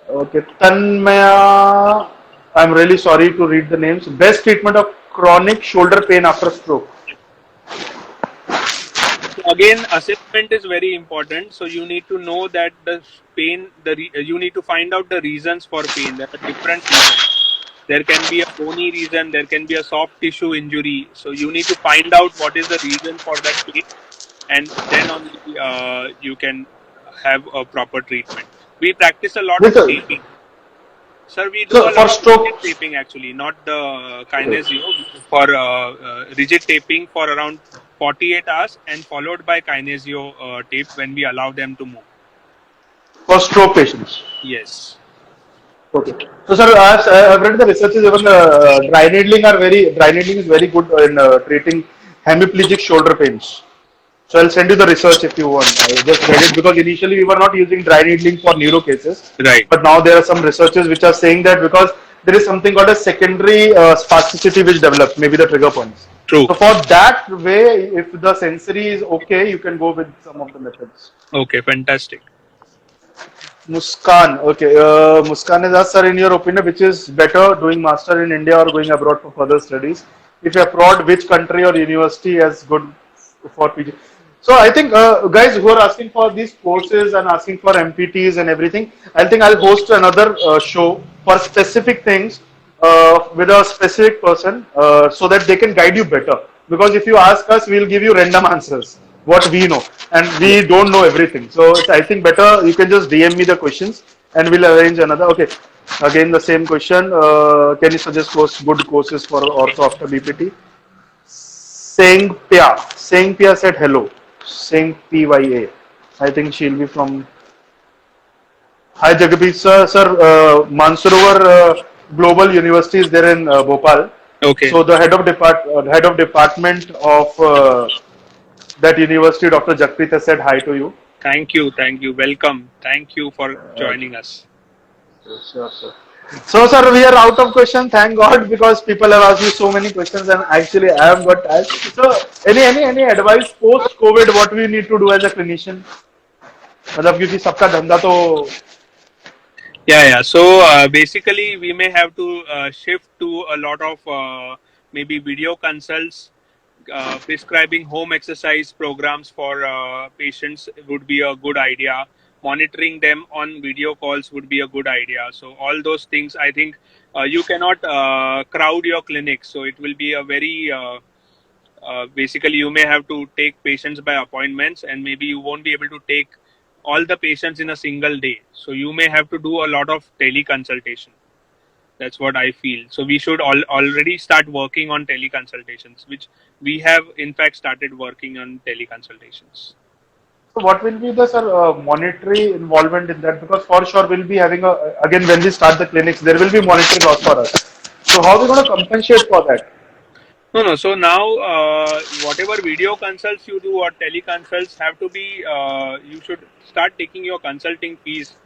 Okay, Tanmaya, I'm really sorry to read the names. Best treatment of chronic shoulder pain after stroke. So again, assessment is very important. So you need to know that the pain, you need to find out the reasons for pain. There are different reasons. there can be a bony reason, there can be a soft tissue injury. So you need to find out what is the reason for that pain, and then only you can have a proper treatment. We practice a lot Yes, of sir. taping. Sir, we do So a for lot of rigid stroke, taping actually, not the kinesio. For rigid taping for around 48 hours and followed by kinesio tape when we allow them to move. for stroke patients. Yes. Okay. So, sir, as I've read the researches, even dry needling is very good in treating hemiplegic shoulder pains. So I'll send you the research if you want. I just read it because initially we were not using dry needling for neuro cases, Right. but now there are some researches which are saying that because there is something called a secondary spasticity which develops, maybe the trigger points. True. So for that way, if the sensory is okay, you can go with some of the methods. Okay. Fantastic. Muskan, okay. Muskan is asked, sir, in your opinion, which is better, doing master in India or going abroad for further studies? If abroad, which country or university is good for PG? So I think guys who are asking for these courses and asking for MPTs and everything, I think I'll host another show for specific things with a specific person so that they can guide you better. Because if you ask us, we'll give you random answers, what we know, and we don't know everything. So it's, I think, better you can just DM me the questions and we'll arrange another. Okay, again the same question. Can you suggest good courses for ortho after BPT? Seng Pia said hello. Seng PYA. I think she'll be from. Hi Jagabeet sir. Sir, Mansarovar Global University is there in Bhopal. Okay. So the head of department of that university, Dr. Jakpreet, has said hi to you. Thank you. Thank you. Welcome. Thank you for joining us. Sure, sir. So, sir, we are out of questions. Thank God, because people have asked me so many questions, and actually, I have got tired. So, any advice post COVID? What we need to do as a clinician? मतलब क्योंकि सबका धंधा तो Yeah. So basically, we may have to shift to a lot of maybe video consults. Prescribing home exercise programs for patients would be a good idea. Monitoring them on video calls would be a good idea. So all those things, I think, you cannot crowd your clinic. So it will be a very basically you may have to take patients by appointments, and maybe you won't be able to take all the patients in a single day. So you may have to do a lot of teleconsultation. That's what I feel. So we should already start working on teleconsultations, which we have in fact started working on teleconsultations. so what will be the sir monetary involvement in that? Because for sure we'll be having a again when we start the clinics there will be monetary loss for us. So how are we going to compensate for that? No. So now, whatever video consults you do or teleconsults have to be, you should start taking your consulting fees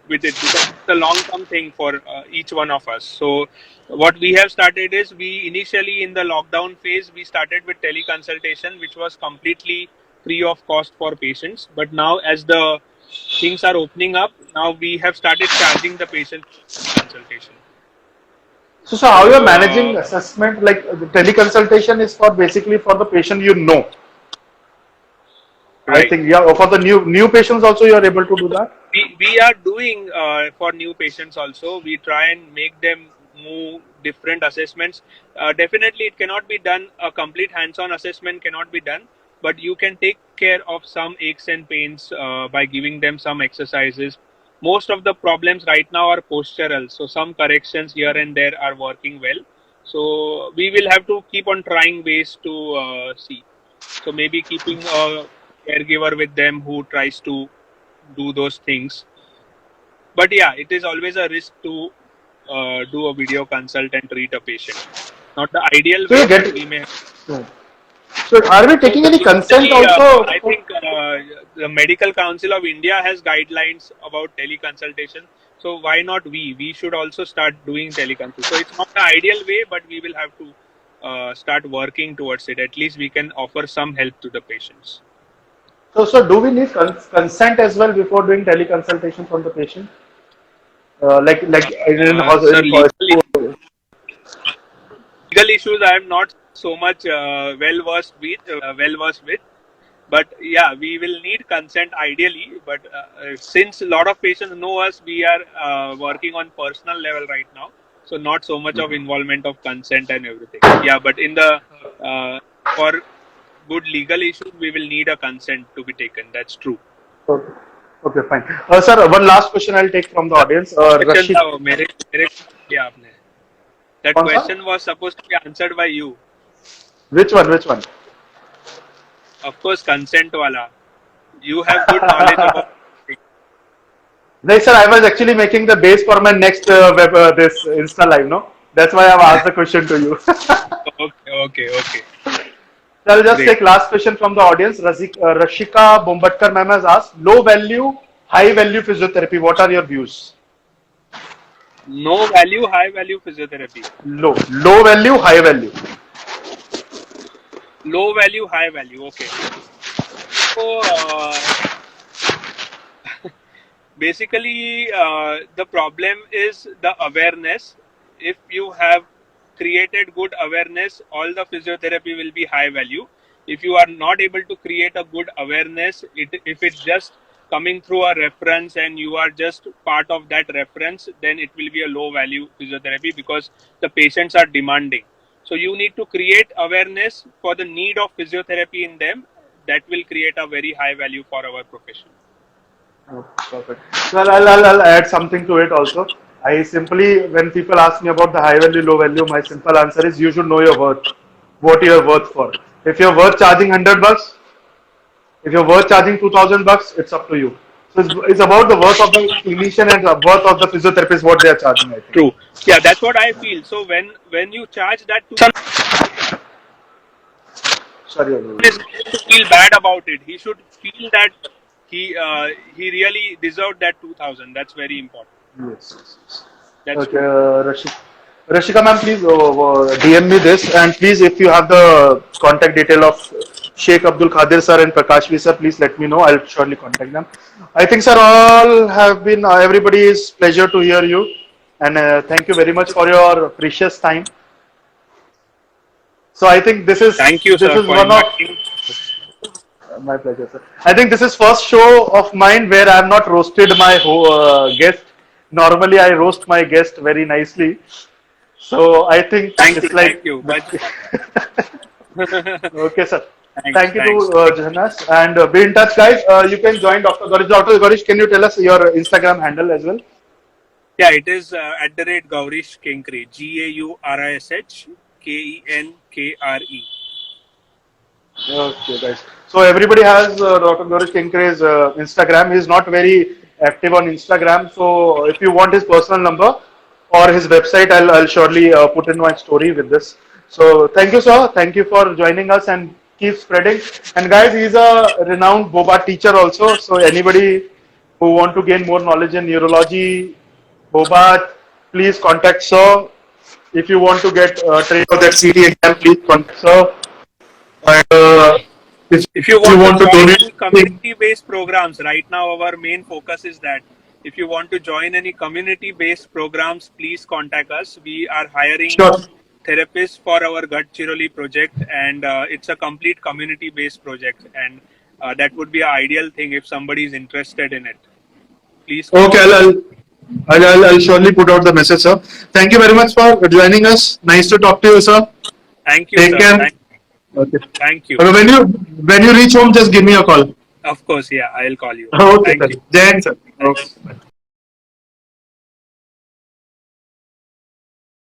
with it, because it's a long-term thing for each one of us. So what we have started is, we initially in the lockdown phase, we started with teleconsultation, which was completely free of cost for patients. But now as the things are opening up, now we have started charging the patients for consultation. So how you are Uh, managing assessment? Like the teleconsultation is for basically for the patient you know. I right. think yeah. For the new patients also you are able to do that. We are doing for new patients also. We try and make them move different assessments. Definitely, it cannot be done. A complete hands-on assessment cannot be done, but you can take care of some aches and pains by giving them some exercises. Most of the problems right now are postural, so some corrections here and there are working well. So we will have to keep on trying ways to see. So maybe keeping a caregiver with them who tries to do those things. But yeah, it is always a risk to do a video consult and treat a patient. Not the ideal So way, you but get. we may. So are we So taking any consent initially, also? I think the Medical Council of India has guidelines about teleconsultation. So why not we? We should also start doing teleconsult. So it's not the ideal way, but we will have to start working towards it. At least we can offer some help to the patients. So do we need consent as well before doing teleconsultation from the patient? Like Sir, legal issues I am not so much well versed with, but yeah, we will need consent ideally. But since a lot of patients know us, we are working on personal level right now. so not so much of involvement of consent and everything. Yeah, but in the for good legal issues, we will need a consent to be taken. That's true. Okay, okay, fine. Sir, one last question I'll take from the audience. Question Rashid, था वो मेरे किया आपने. That कौन सा? question was supposed to be answered by you. which one? Which one? Of course, consent wala. You have good knowledge about. No, sir, I was actually making the base for my next this Insta live, no? That's why I've asked the question to you. Okay. So I'll just Great. take last question from the audience. Rashika Bombatkar ma'am has asked, low value, high value physiotherapy. What are your views? No value, high value physiotherapy. Low value, high value. Low value, high value. Okay. So basically, the problem is the awareness. If you have created good awareness, all the physiotherapy will be high value. If you are not able to create a good awareness, if it's just coming through a reference and you are just part of that reference, then it will be a low value physiotherapy because the patients are demanding. So you need to create awareness for the need of physiotherapy in them. That will create a very high value for our profession. Oh, perfect. Well, I'll add something to it also. I simply, when people ask me about the high value, low value, my simple answer is you should know your worth, what you're worth for. If you're worth charging $100, if you're worth charging $2,000, it's up to you. So it's about the worth of the clinician and the worth of the physiotherapist, what they are charging, I think. True. Yeah, that's what I feel. So when you charge that to someone, Sorry, is going to feel bad about it. He should feel that he really deserved that 2,000. That's very important. yes. That's Okay, true. Rashika ma'am, please DM me this, and please, if you have the contact detail of Sheikh Abdul Qadir sir and Prakash V sir, please let me know. I'll surely contact them. I think, sir, all have been. Everybody is pleasure to hear you, and thank you very much for your precious time. So I think this is Thank you, sir, for one of inviting. my pleasure, sir. I think this is first show of mine where I have not roasted my guest. Normally, I roast my guest very nicely. So I think it's like Thank you. But okay, sir. Thanks, Thank you thanks. to join us and be in touch, guys. You can join Dr. Gorish. Dr. Gorish, can you tell us your Instagram handle as well? Yeah, it is @ Gaurish Kenkre. GAURISH KENKRE. Okay, guys. So everybody has Dr. Gorish Kenkre's Instagram. He's not very active on Instagram. So if you want his personal number or his website, I'll surely put in my story with this. So thank you, sir. Thank you for joining us and keep spreading. And guys, he's a renowned Bobat teacher also. So anybody who want to gain more knowledge in neurology, Bobat, please contact sir. If you want to get trained for that CT exam, please contact sir. And If you want to join donate, any community-based programs, right now our main focus is that. If you want to join any community-based programs, please contact us. We are hiring Sure. therapists for our Gadchiroli project, and it's a complete community-based project, and that would be an ideal thing if somebody is interested in it. Please. Okay, I'll surely put out the message, sir. Thank you very much for joining us. Nice to talk to you, sir. Thank you, Take sir. care. Okay. Thank you. When you reach home, just give me a call. Of course, yeah, I'll call you. Okay, Thank sir. you. Jai Hind, sir. Okay.